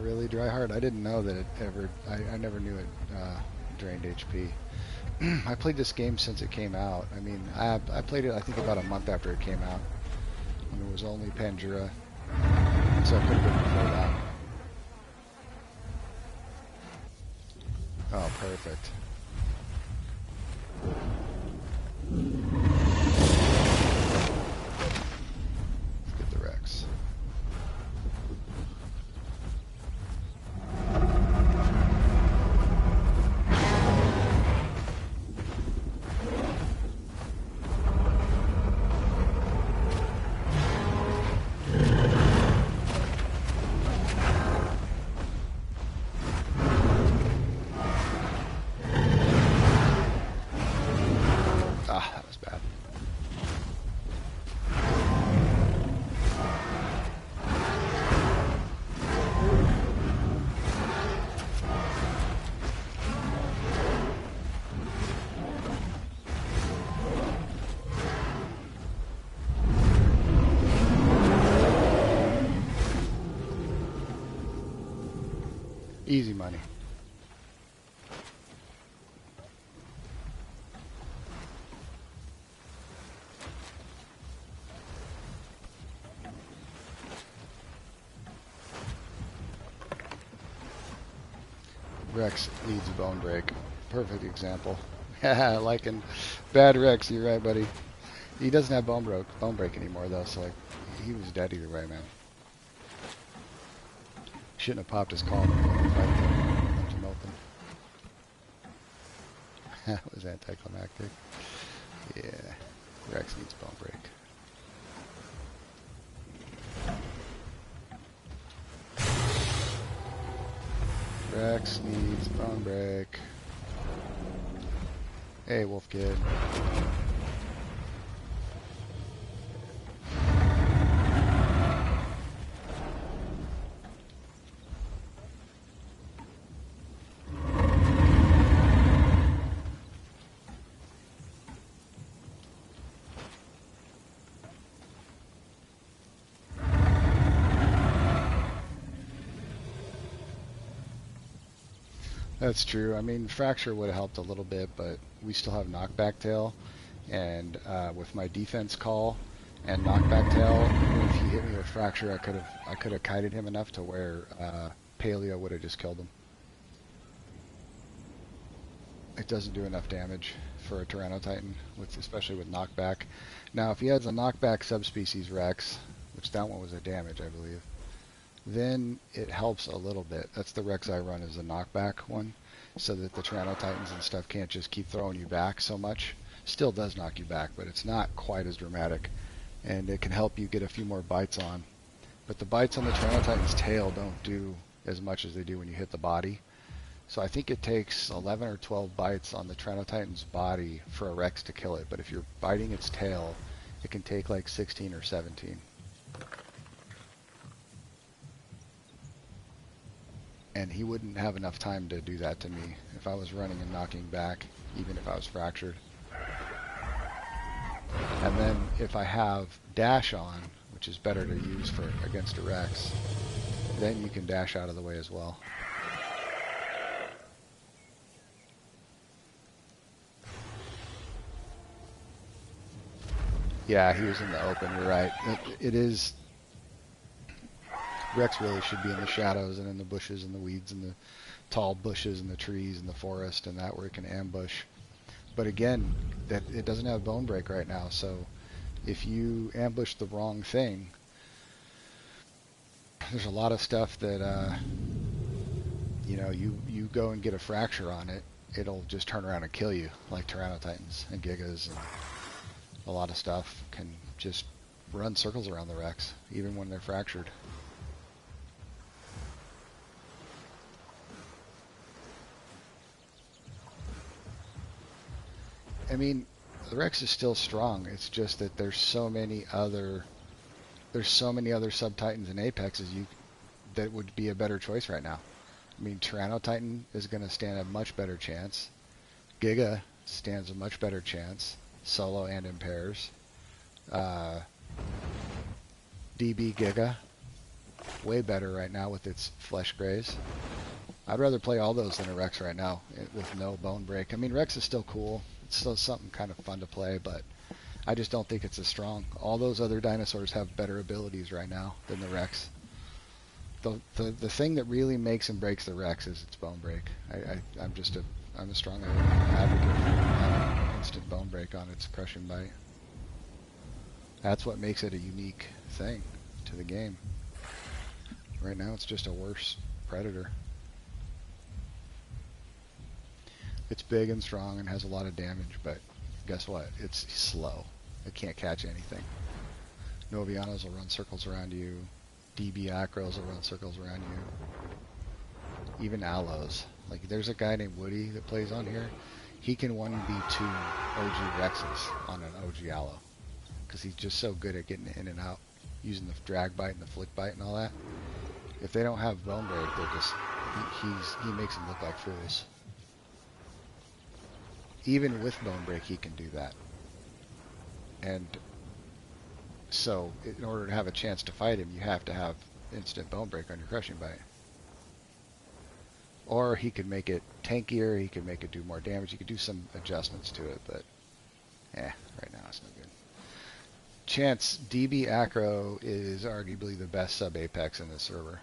Really dry hard. I didn't know that it ever. I never knew it drained HP. I played this game since it came out. I mean, I played it I think about a month after it came out, when it was only Pandura, so it could have been before that. Oh, perfect. Let's get the Rex. Easy money. Rex needs a bone break. Perfect example. Liking bad Rex, you're right, buddy. He doesn't have bone break anymore though, so like he was dead either way, man. Shouldn't have popped his collar. That was anticlimactic. Yeah, Rex needs bone break. Rex needs bone break. Hey, Wolf Kid. That's true. I mean, fracture would have helped a little bit, but we still have knockback tail, and with my defense call and knockback tail, even if he hit me with fracture, I could have kited him enough to where Paleo would have just killed him. It doesn't do enough damage for a Tyrannotitan, especially with knockback. Now, if he has a knockback subspecies Rex, which that one was a damage, I believe, then it helps a little bit. That's the Rex I run as a knockback one, so that the Titans and stuff can't just keep throwing you back so much. Still does knock you back, but it's not quite as dramatic, and it can help you get a few more bites on. But the bites on the Titan's tail don't do as much as they do when you hit the body. So I think it takes 11 or 12 bites on the Titan's body for a Rex to kill it, but if you're biting its tail, it can take like 16 or 17. And he wouldn't have enough time to do that to me if I was running and knocking back, even if I was fractured. And then if I have dash on, which is better to use for against a Rex, then you can dash out of the way as well. Yeah, he was in the open, you're right. It is... Rex really should be in the shadows and in the bushes and the weeds and the tall bushes and the trees and the forest and that where it can ambush. But again, that it doesn't have bone break right now, so if you ambush the wrong thing, there's a lot of stuff that you go and get a fracture on it, it'll just turn around and kill you, like Titans and Gigas, and a lot of stuff can just run circles around the Rex, even when they're fractured. I mean, the Rex is still strong. It's just that there's so many other sub-titans and apexes that would be a better choice right now. I mean, Tyrannotitan is going to stand a much better chance. Giga stands a much better chance, solo and in pairs. DB Giga, way better right now with its flesh graze. I'd rather play all those than a Rex right now with no bone break. I mean, Rex is still cool. It's still something kind of fun to play, but I just don't think it's as strong. All those other dinosaurs have better abilities right now than the Rex. The thing that really makes and breaks the Rex is its bone break. I'm a strong advocate for instant bone break on its crushing bite. That's what makes it a unique thing to the game. Right now it's just a worse predator. It's big and strong and has a lot of damage, but guess what? It's slow. It can't catch anything. Novianos will run circles around you. DB Acros will run circles around you. Even Allos. Like, there's a guy named Woody that plays on here. He can 1v2 OG Rexes on an OG Allo, because he's just so good at getting in and out, using the drag bite and the flick bite and all that. If they don't have bone break, they're just... he makes them look like fools. Even with bone break, he can do that. And so, in order to have a chance to fight him, you have to have instant bone break on your crushing bite. Or he could make it tankier, he could make it do more damage, he could do some adjustments to it, but right now it's no good. Chance, DB Acro is arguably the best sub-apex in the server.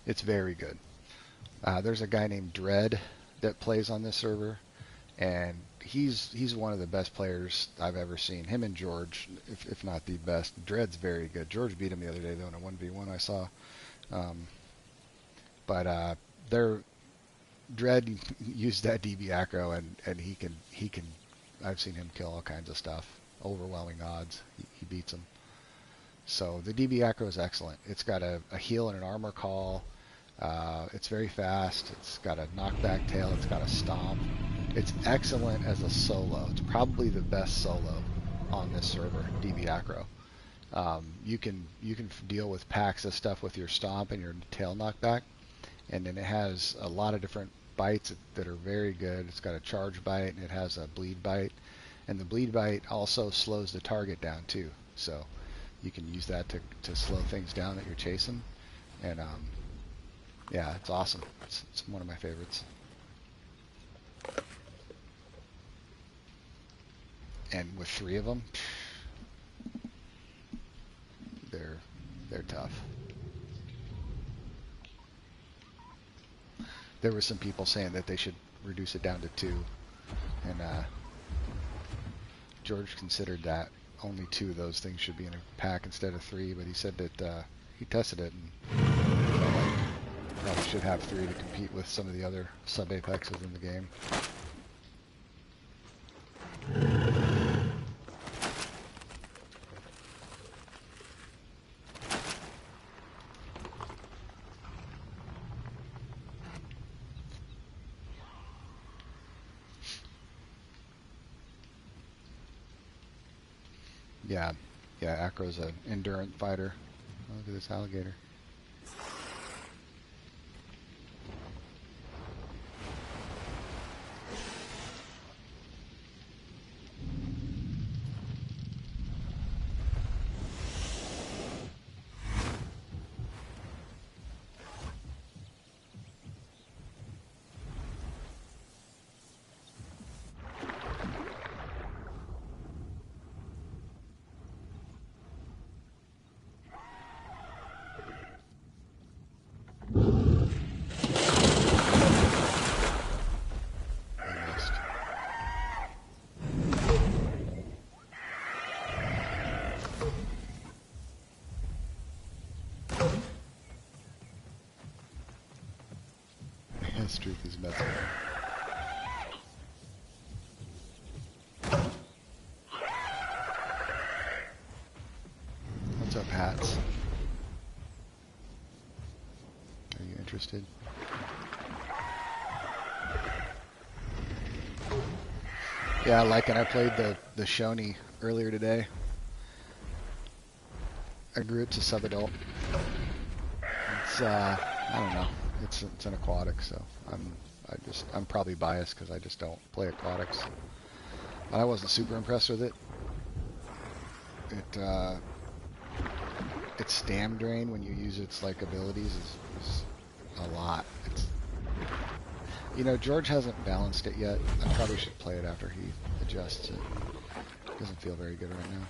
It's very good. There's a guy named Dread that plays on this server, and he's one of the best players I've ever seen. Him and George, if not the best. Dread's very good. George beat him the other day though in a 1v1 I saw. Dread used that DB Acro, and he can. I've seen him kill all kinds of stuff. Overwhelming odds. He beats them. So the DB Acro is excellent. It's got a heal and an armor call. It's very fast. It's got a knockback tail. It's got a stomp. It's excellent as a solo. It's probably the best solo on this server, DB Acro. You can deal with packs of stuff with your stomp and your tail knockback, and then it has a lot of different bites that are very good. It's got a charge bite, and it has a bleed bite, and the bleed bite also slows the target down too. So you can use that to slow things down that you're chasing, and Yeah, it's awesome. It's one of my favorites. And with 3 of them, they're tough. There were some people saying that they should reduce it down to 2, and George considered that only 2 of those things should be in a pack instead of 3, but he said that he tested it and felt like probably should have 3 to compete with some of the other sub-apexes in the game. Yeah, Acro's an endurance fighter. Oh, look at this alligator. His truth is messy. What's up, Hats? Are you interested? Yeah, like, and I played the Shoney earlier today. I grew it to sub-adult. It's I don't know. It's an aquatic, so I'm probably biased because I just don't play aquatics. But I wasn't super impressed with it. Its stam drain when you use its like abilities is a lot. George hasn't balanced it yet. I probably should play it after he adjusts it. It doesn't feel very good right now.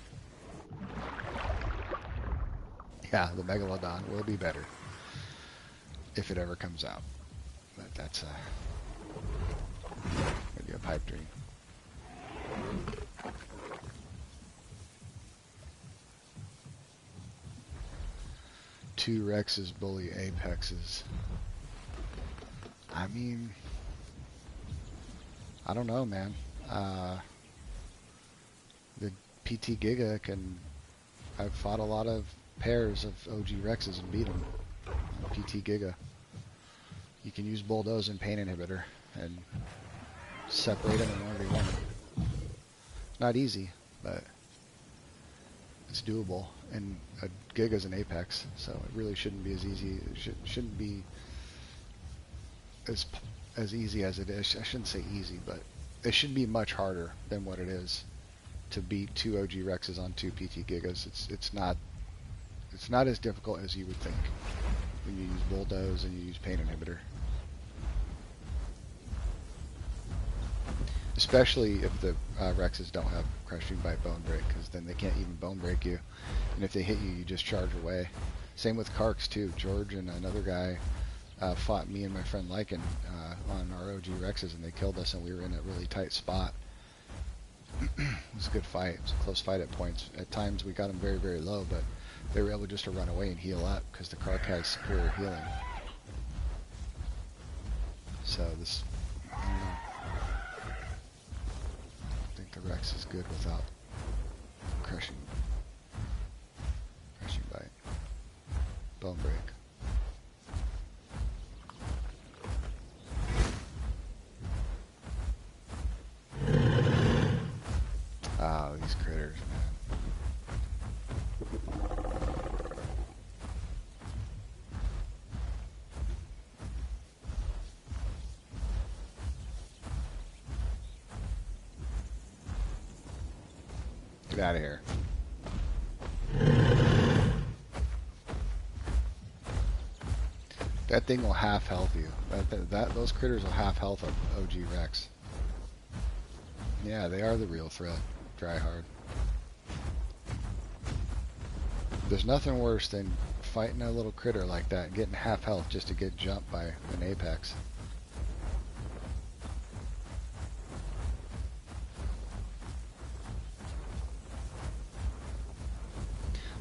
Yeah, the Megalodon will be better if it ever comes out. But that's maybe a pipe dream. Two Rexes bully apexes. I mean, I don't know, man. The PT Giga I've fought a lot of pairs of OG Rexes and beat them on PT Giga. You can use Bulldoze and Pain Inhibitor and separate them in 1v1. Not easy, but it's doable. And a Giga's an Apex, so it really shouldn't be as easy. It shouldn't be as easy as it is. I shouldn't say easy, but it should be much harder than what it is to beat 2 OG Rexes on 2 PT Gigas. It's not as difficult as you would think when you use Bulldoze and you use Pain Inhibitor. Especially if the Rexes don't have Crushing Bite Bone Break, because then they can't even Bone Break you. And if they hit you, you just charge away. Same with Karks too. George and another guy fought me and my friend Lycan on our OG Rexes, and they killed us, and we were in a really tight spot. It was a good fight. It was a close fight at points. At times we got them very, very low, but they were able just to run away and heal up because the Kark has superior healing. So this, I don't know. I think the Rex is good without crushing bite, bone break. Oh, these critters, man. Get out of here. That thing will half health you. Those critters will half health of OG Rex. Yeah, they are the real threat. Try hard. There's nothing worse than fighting a little critter like that and getting half health just to get jumped by an apex.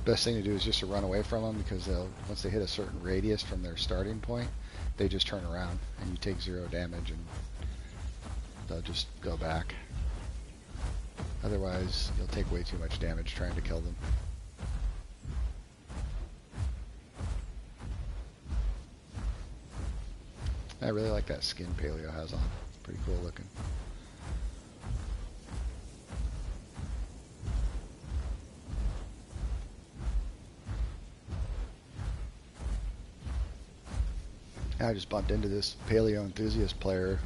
Best thing to do is just to run away from them, because once they hit a certain radius from their starting point, they just turn around and you take 0 damage and they'll just go back. Otherwise, you'll take way too much damage trying to kill them. I really like that skin Paleo has on. Pretty cool looking. I just bumped into this Paleo enthusiast player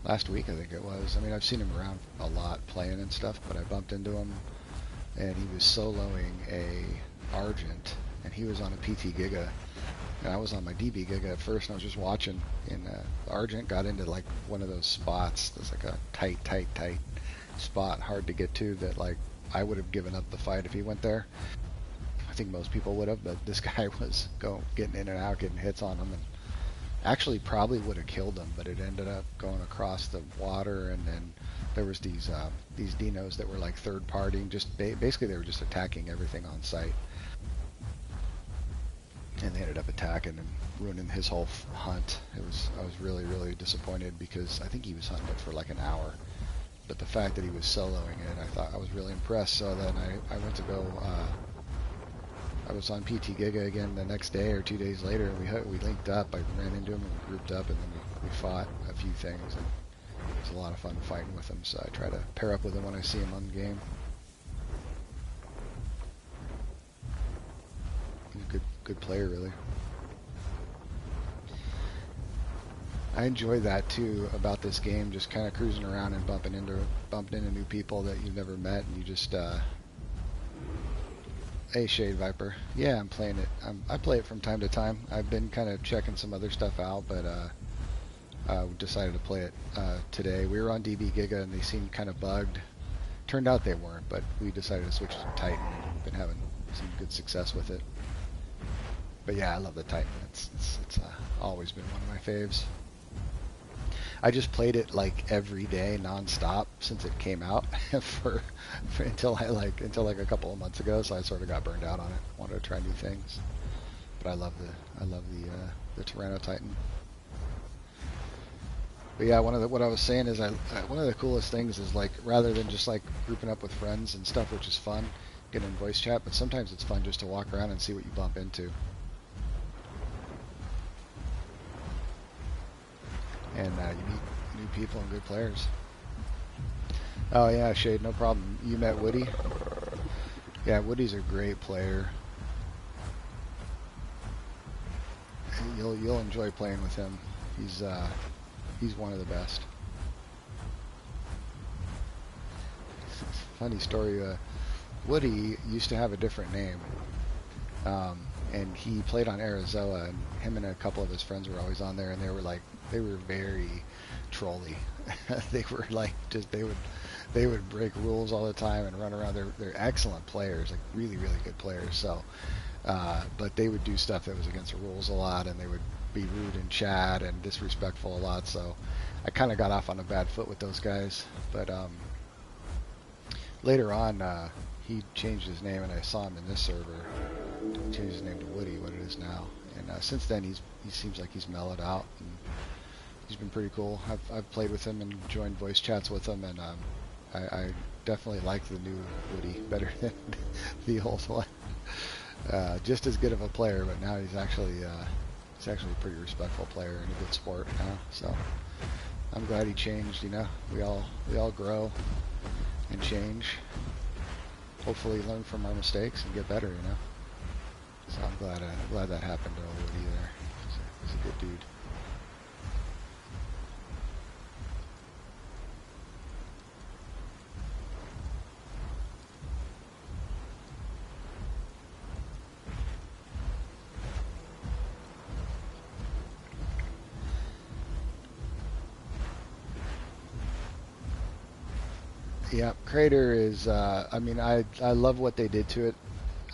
last week, I think it was. I mean, I've seen him around a lot playing and stuff, but I bumped into him and he was soloing a Argent, and he was on a PT Giga, and I was on my DB Giga at first, and I was just watching, and Argent got into like one of those spots that's like a tight spot, hard to get to, that like I would have given up the fight if he went there. I think most people would have, but this guy was getting in and out, getting hits on him, and actually probably would have killed him, but it ended up going across the water, and then there was these dinos that were like third party, just basically they were just attacking everything on site, and they ended up attacking and ruining his whole hunt. I was really disappointed, because I think he was hunting it for like an hour, but the fact that he was soloing it, I was really impressed. So then I went to go. I was on PT Giga again the next day or 2 days later, and we linked up. I ran into him and we grouped up, and then we fought a few things, and it was a lot of fun fighting with him. So I try to pair up with him when I see him on the game. He's a good player, really. I enjoy that too about this game, just kind of cruising around and bumping into new people that you've never met, and you just Hey, Shade Viper. Yeah, I'm playing it. I play it from time to time. I've been kind of checking some other stuff out, but decided to play it today. We were on DB Giga, and they seemed kind of bugged. Turned out they weren't, but we decided to switch to Titan, and we've been having some good success with it. But yeah, I love the Titan. It's always been one of my faves. I just played it like every day, non-stop, since it came out, until like a couple of months ago. So I sort of got burned out on it. Wanted to try new things, but I love the Tyranno Titan. But yeah, what I was saying is, one of the coolest things is, like, rather than just like grouping up with friends and stuff, which is fun, getting in voice chat, but sometimes it's fun just to walk around and see what you bump into. And you meet new people and good players. Oh yeah, Shade, no problem. You met Woody? Yeah, Woody's a great player. You'll enjoy playing with him. He's one of the best. Funny story. Woody used to have a different name, and he played on Arizona, and him and a couple of his friends were always on there, and they were very trolly. They were like, they would break rules all the time and run around. They're excellent players, like really good players. So, but they would do stuff that was against the rules a lot, and they would be rude in chat and disrespectful a lot. So I kind of got off on a bad foot with those guys. But later on, he changed his name, and I saw him in this server. He changed his name to Woody, what it is now. And since then, he seems like he's mellowed out, and he's been pretty cool. I've played with him and joined voice chats with him, and I definitely like the new Woody better than the old one. Just as good of a player, but now he's actually a pretty respectful player and a good sport now. So I'm glad he changed. You know, we all grow and change. Hopefully, learn from our mistakes and get better. You know. So I'm glad that happened to Woody there. He's a good dude. Yeah, Crater is. I mean, I love what they did to it.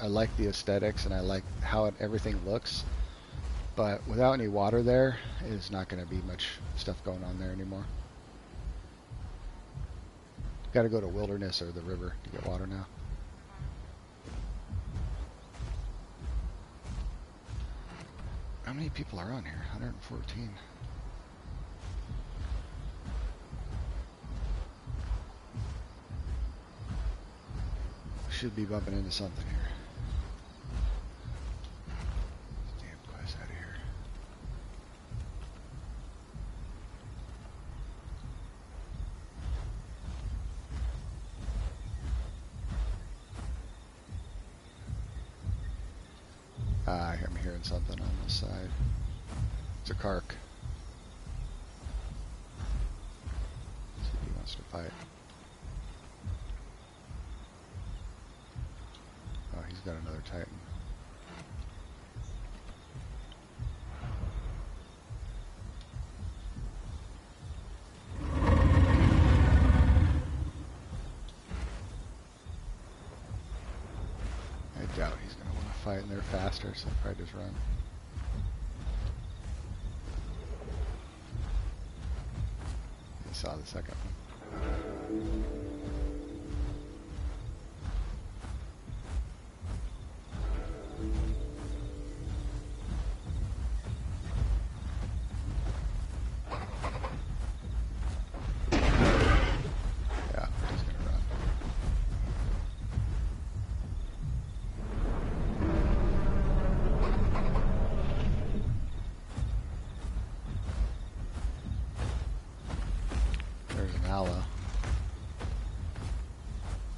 I like the aesthetics and I like how everything looks. But without any water there, there's not going to be much stuff going on there anymore. Got to go to Wilderness or the river to get water now. How many people are on here? 114. Should be bumping into something here. Damn quest out of here. I'm hearing something on this side. It's a Kark. Let's see if he wants to fight. Oh, he's got another Titan. I doubt he's going to want to fight, and they're faster, so I'll probably just run. He saw the second one.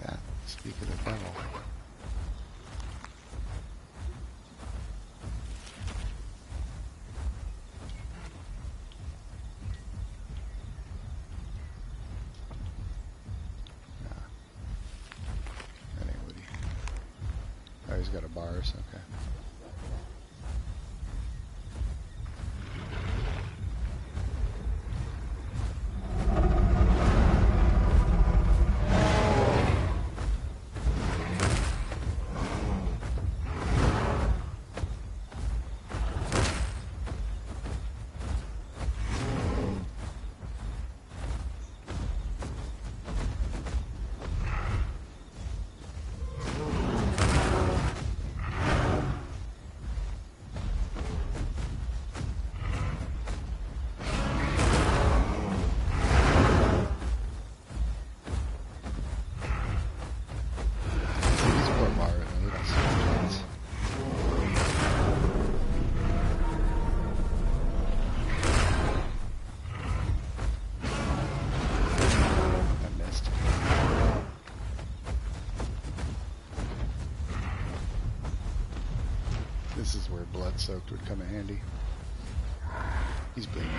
Yeah, speak of the devil. Nah. That ain't Woody. Oh, he's got a bars, okay. This is where blood soaked would come in handy. He's bleeding.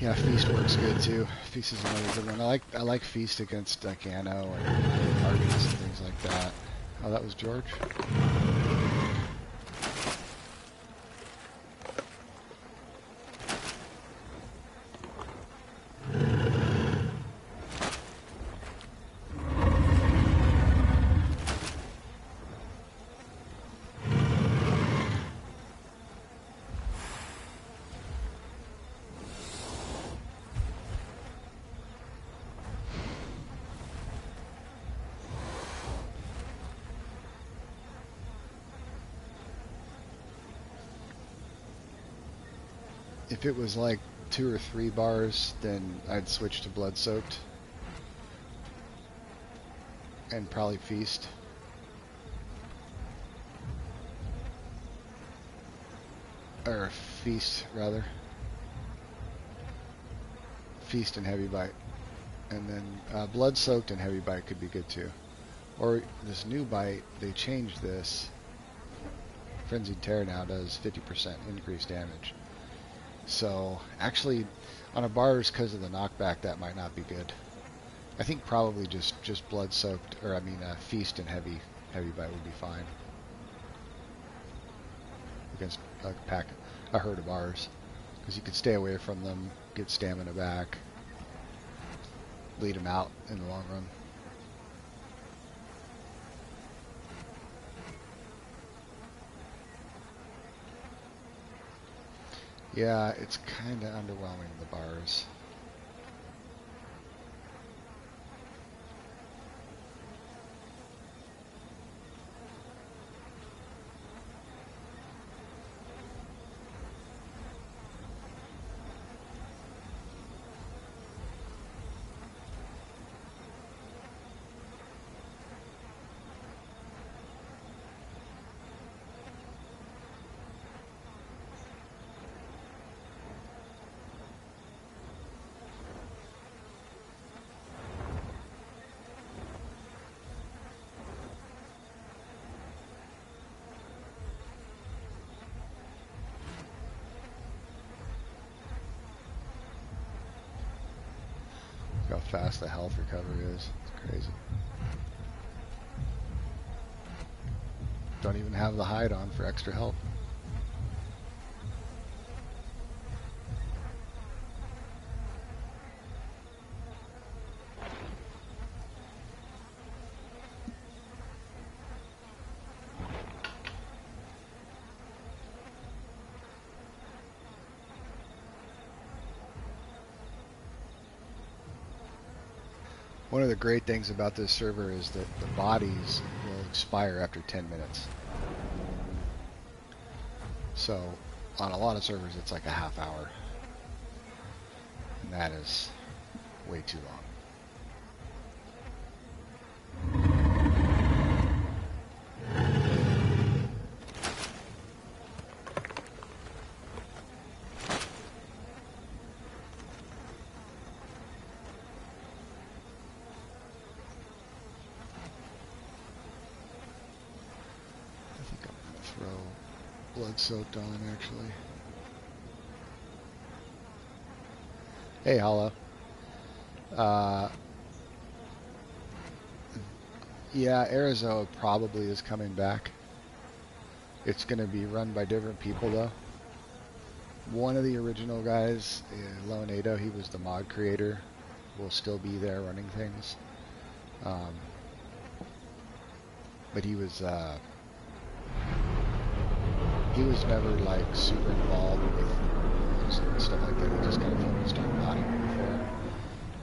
Yeah, Feast works good too. Feast is another good one. I like Feast against like Anno or Argus and things like that. Oh, that was George? If it was like 2 or 3 bars, then I'd switch to blood soaked and probably feast. Or feast, rather. Feast and heavy bite. And then blood soaked and heavy bite could be good too. Or this new bite, they changed this. Frenzied Tear now does 50% increased damage. So actually, on a bars, because of the knockback, that might not be good. I think probably just blood soaked, or I mean feast and heavy bite would be fine against a herd of bars, because you could stay away from them, get stamina back, lead them out in the long run. Yeah, it's kind of underwhelming, the bars. How fast the health recovery is. It's crazy. Don't even have the hide on for extra health. One of the great things about this server is that the bodies will expire after 10 minutes. So on a lot of servers it's like a half hour. And that is way too long. Blood soaked on actually. Hey, Hollow. Yeah, Arizoa probably is coming back. It's going to be run by different people though. One of the original guys, Loneado, he was the mod creator, will still be there running things. But he was never like super involved with rules and stuff like that. He just kind of focused on modding before.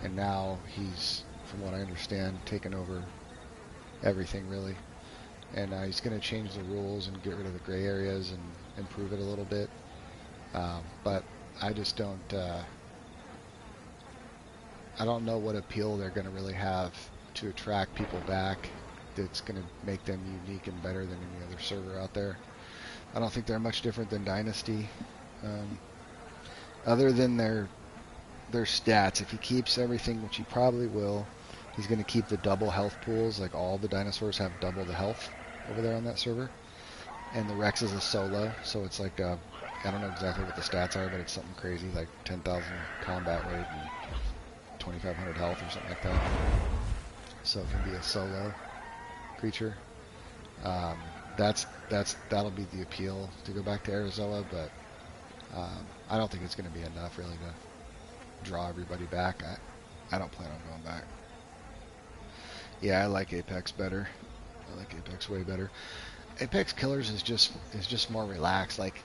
And now he's, from what I understand, taken over everything really. And he's going to change the rules and get rid of the gray areas and improve it a little bit. But I just don't, I don't know what appeal they're going to really have to attract people back that's going to make them unique and better than any other server out there. I don't think they're much different than Dynasty, other than their stats. If he keeps everything, which he probably will, he's going to keep the double health pools. Like all the dinosaurs have double the health over there on that server, and the Rex is a solo, so it's like I don't know exactly what the stats are, but it's something crazy, like 10,000 combat rate and 2,500 health or something like that. So it can be a solo creature. That'll be the appeal to go back to Arizoa, but I don't think it's going to be enough really to draw everybody back. I don't plan on going back. Yeah, I like Apex better. I like Apex way better. Apex Killers is just more relaxed. Like,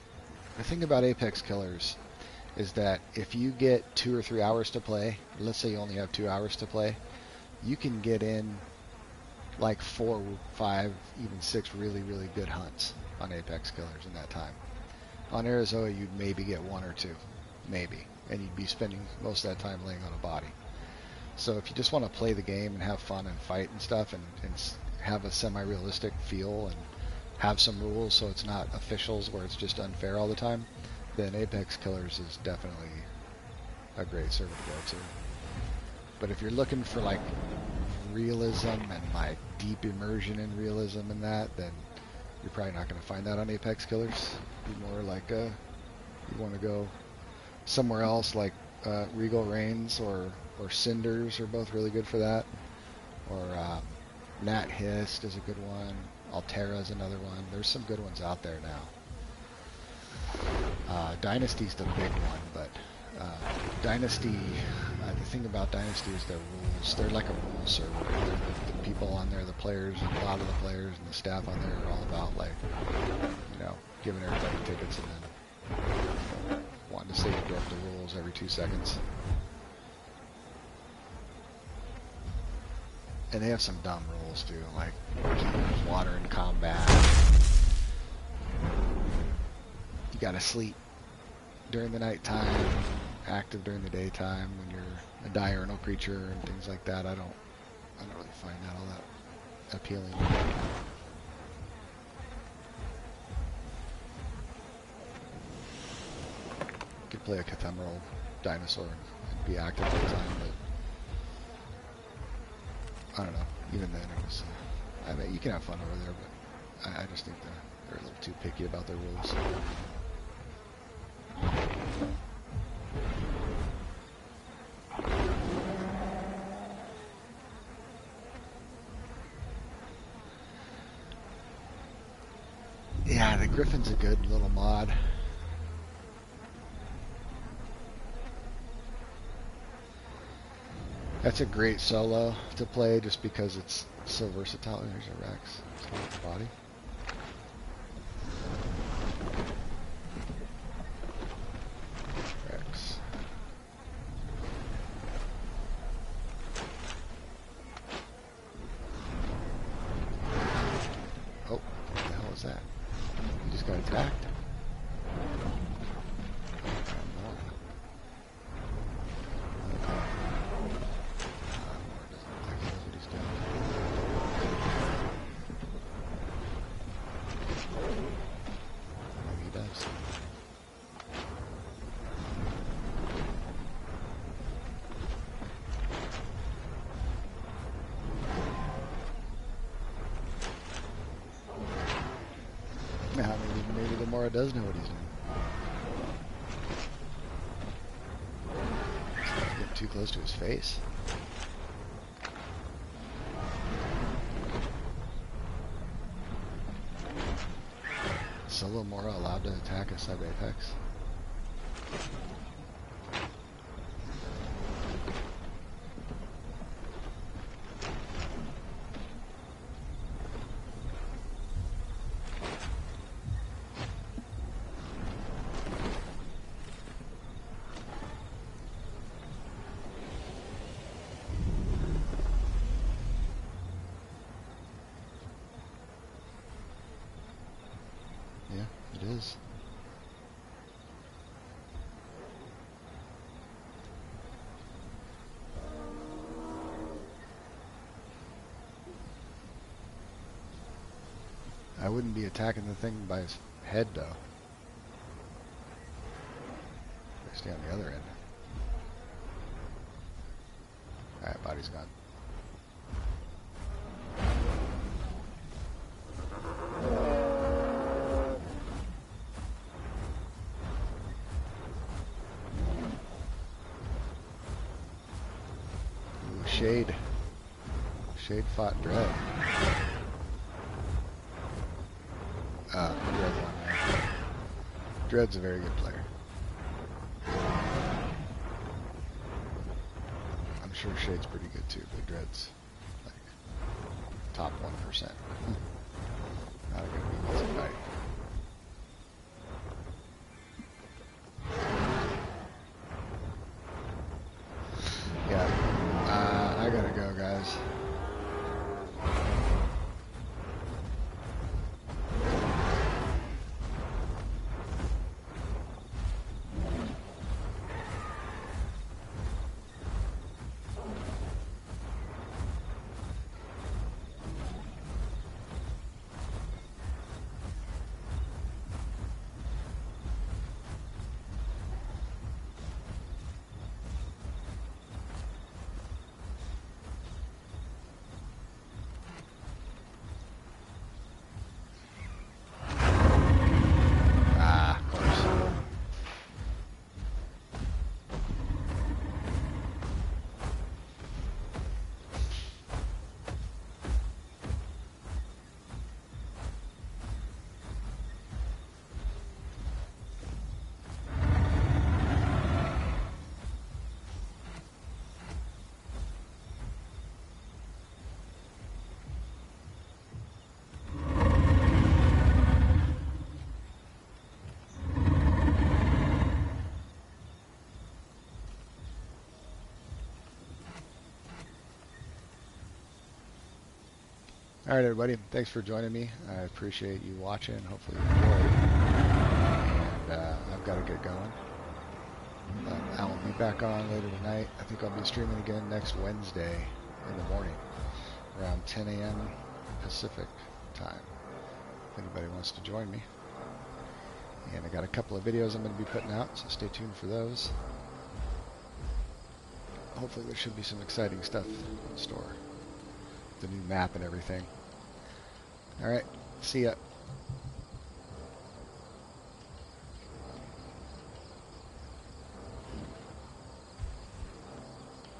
the thing about Apex Killers is that if you get 2 or 3 hours to play, let's say you only have 2 hours to play, you can get in like 4, 5, even 6 really, really good hunts on Apex Killers in that time. On Arizoa, you'd maybe get 1 or 2. maybe, and you'd be spending most of that time laying on a body. So if you just want to play the game and have fun and fight and stuff and have a semi-realistic feel and have some rules so it's not officials where it's just unfair all the time, then Apex Killers is definitely a great server to go to. But if you're looking for like realism and like deep immersion in realism and that, then you're probably not going to find that on Apex Killers. You're more like you want to go somewhere else, like Regal Reigns or Cinders are both really good for that. Or Nat Hist is a good one. Altera is another one. There's some good ones out there now. Dynasty's the big one, but Dynasty, the thing about Dynasty is their rules. They're like a rule server. The people on there, the players, a lot of the players and the staff on there are all about like, giving everybody tickets and then wanting to say you broke the rules every 2 seconds. And they have some dumb rules too, like keep water in combat. You gotta sleep during the nighttime, active during the daytime when you're a diurnal creature and things like that. I don't really find that all that appealing. You could play a Cathemeral dinosaur and be active all the time, but I don't know. Even then, it was. I mean, you can have fun over there, but I just think they're a little too picky about their rules. Yeah, the Griffin's a good little mod. That's a great solo to play just because it's so versatile. There's a Rex. It's got the body. Rex. Oh, what the hell is that? He just got attacked. Maybe the Mora does know what he's doing. He's getting too close to his face. Solo Mora allowed to attack a sub-apex? Yeah, it is. I wouldn't be attacking the thing by his head, though. I stay on the other end. Alright, body's gone. Shade. Shade fought Dread. Dread won there. Dread's a very good player. I'm sure Shade's pretty good too, but Dread's like top 1%. Not gonna be easy fight. Yeah, I gotta go, guys. All right, everybody. Thanks for joining me. I appreciate you watching. Hopefully you enjoyed. And I've got to get going. But I will be back on later tonight. I think I'll be streaming again next Wednesday in the morning around 10 a.m. Pacific time. If anybody wants to join me. And I got a couple of videos I'm going to be putting out, so stay tuned for those. Hopefully there should be some exciting stuff in store. The new map and everything. Alright, see ya.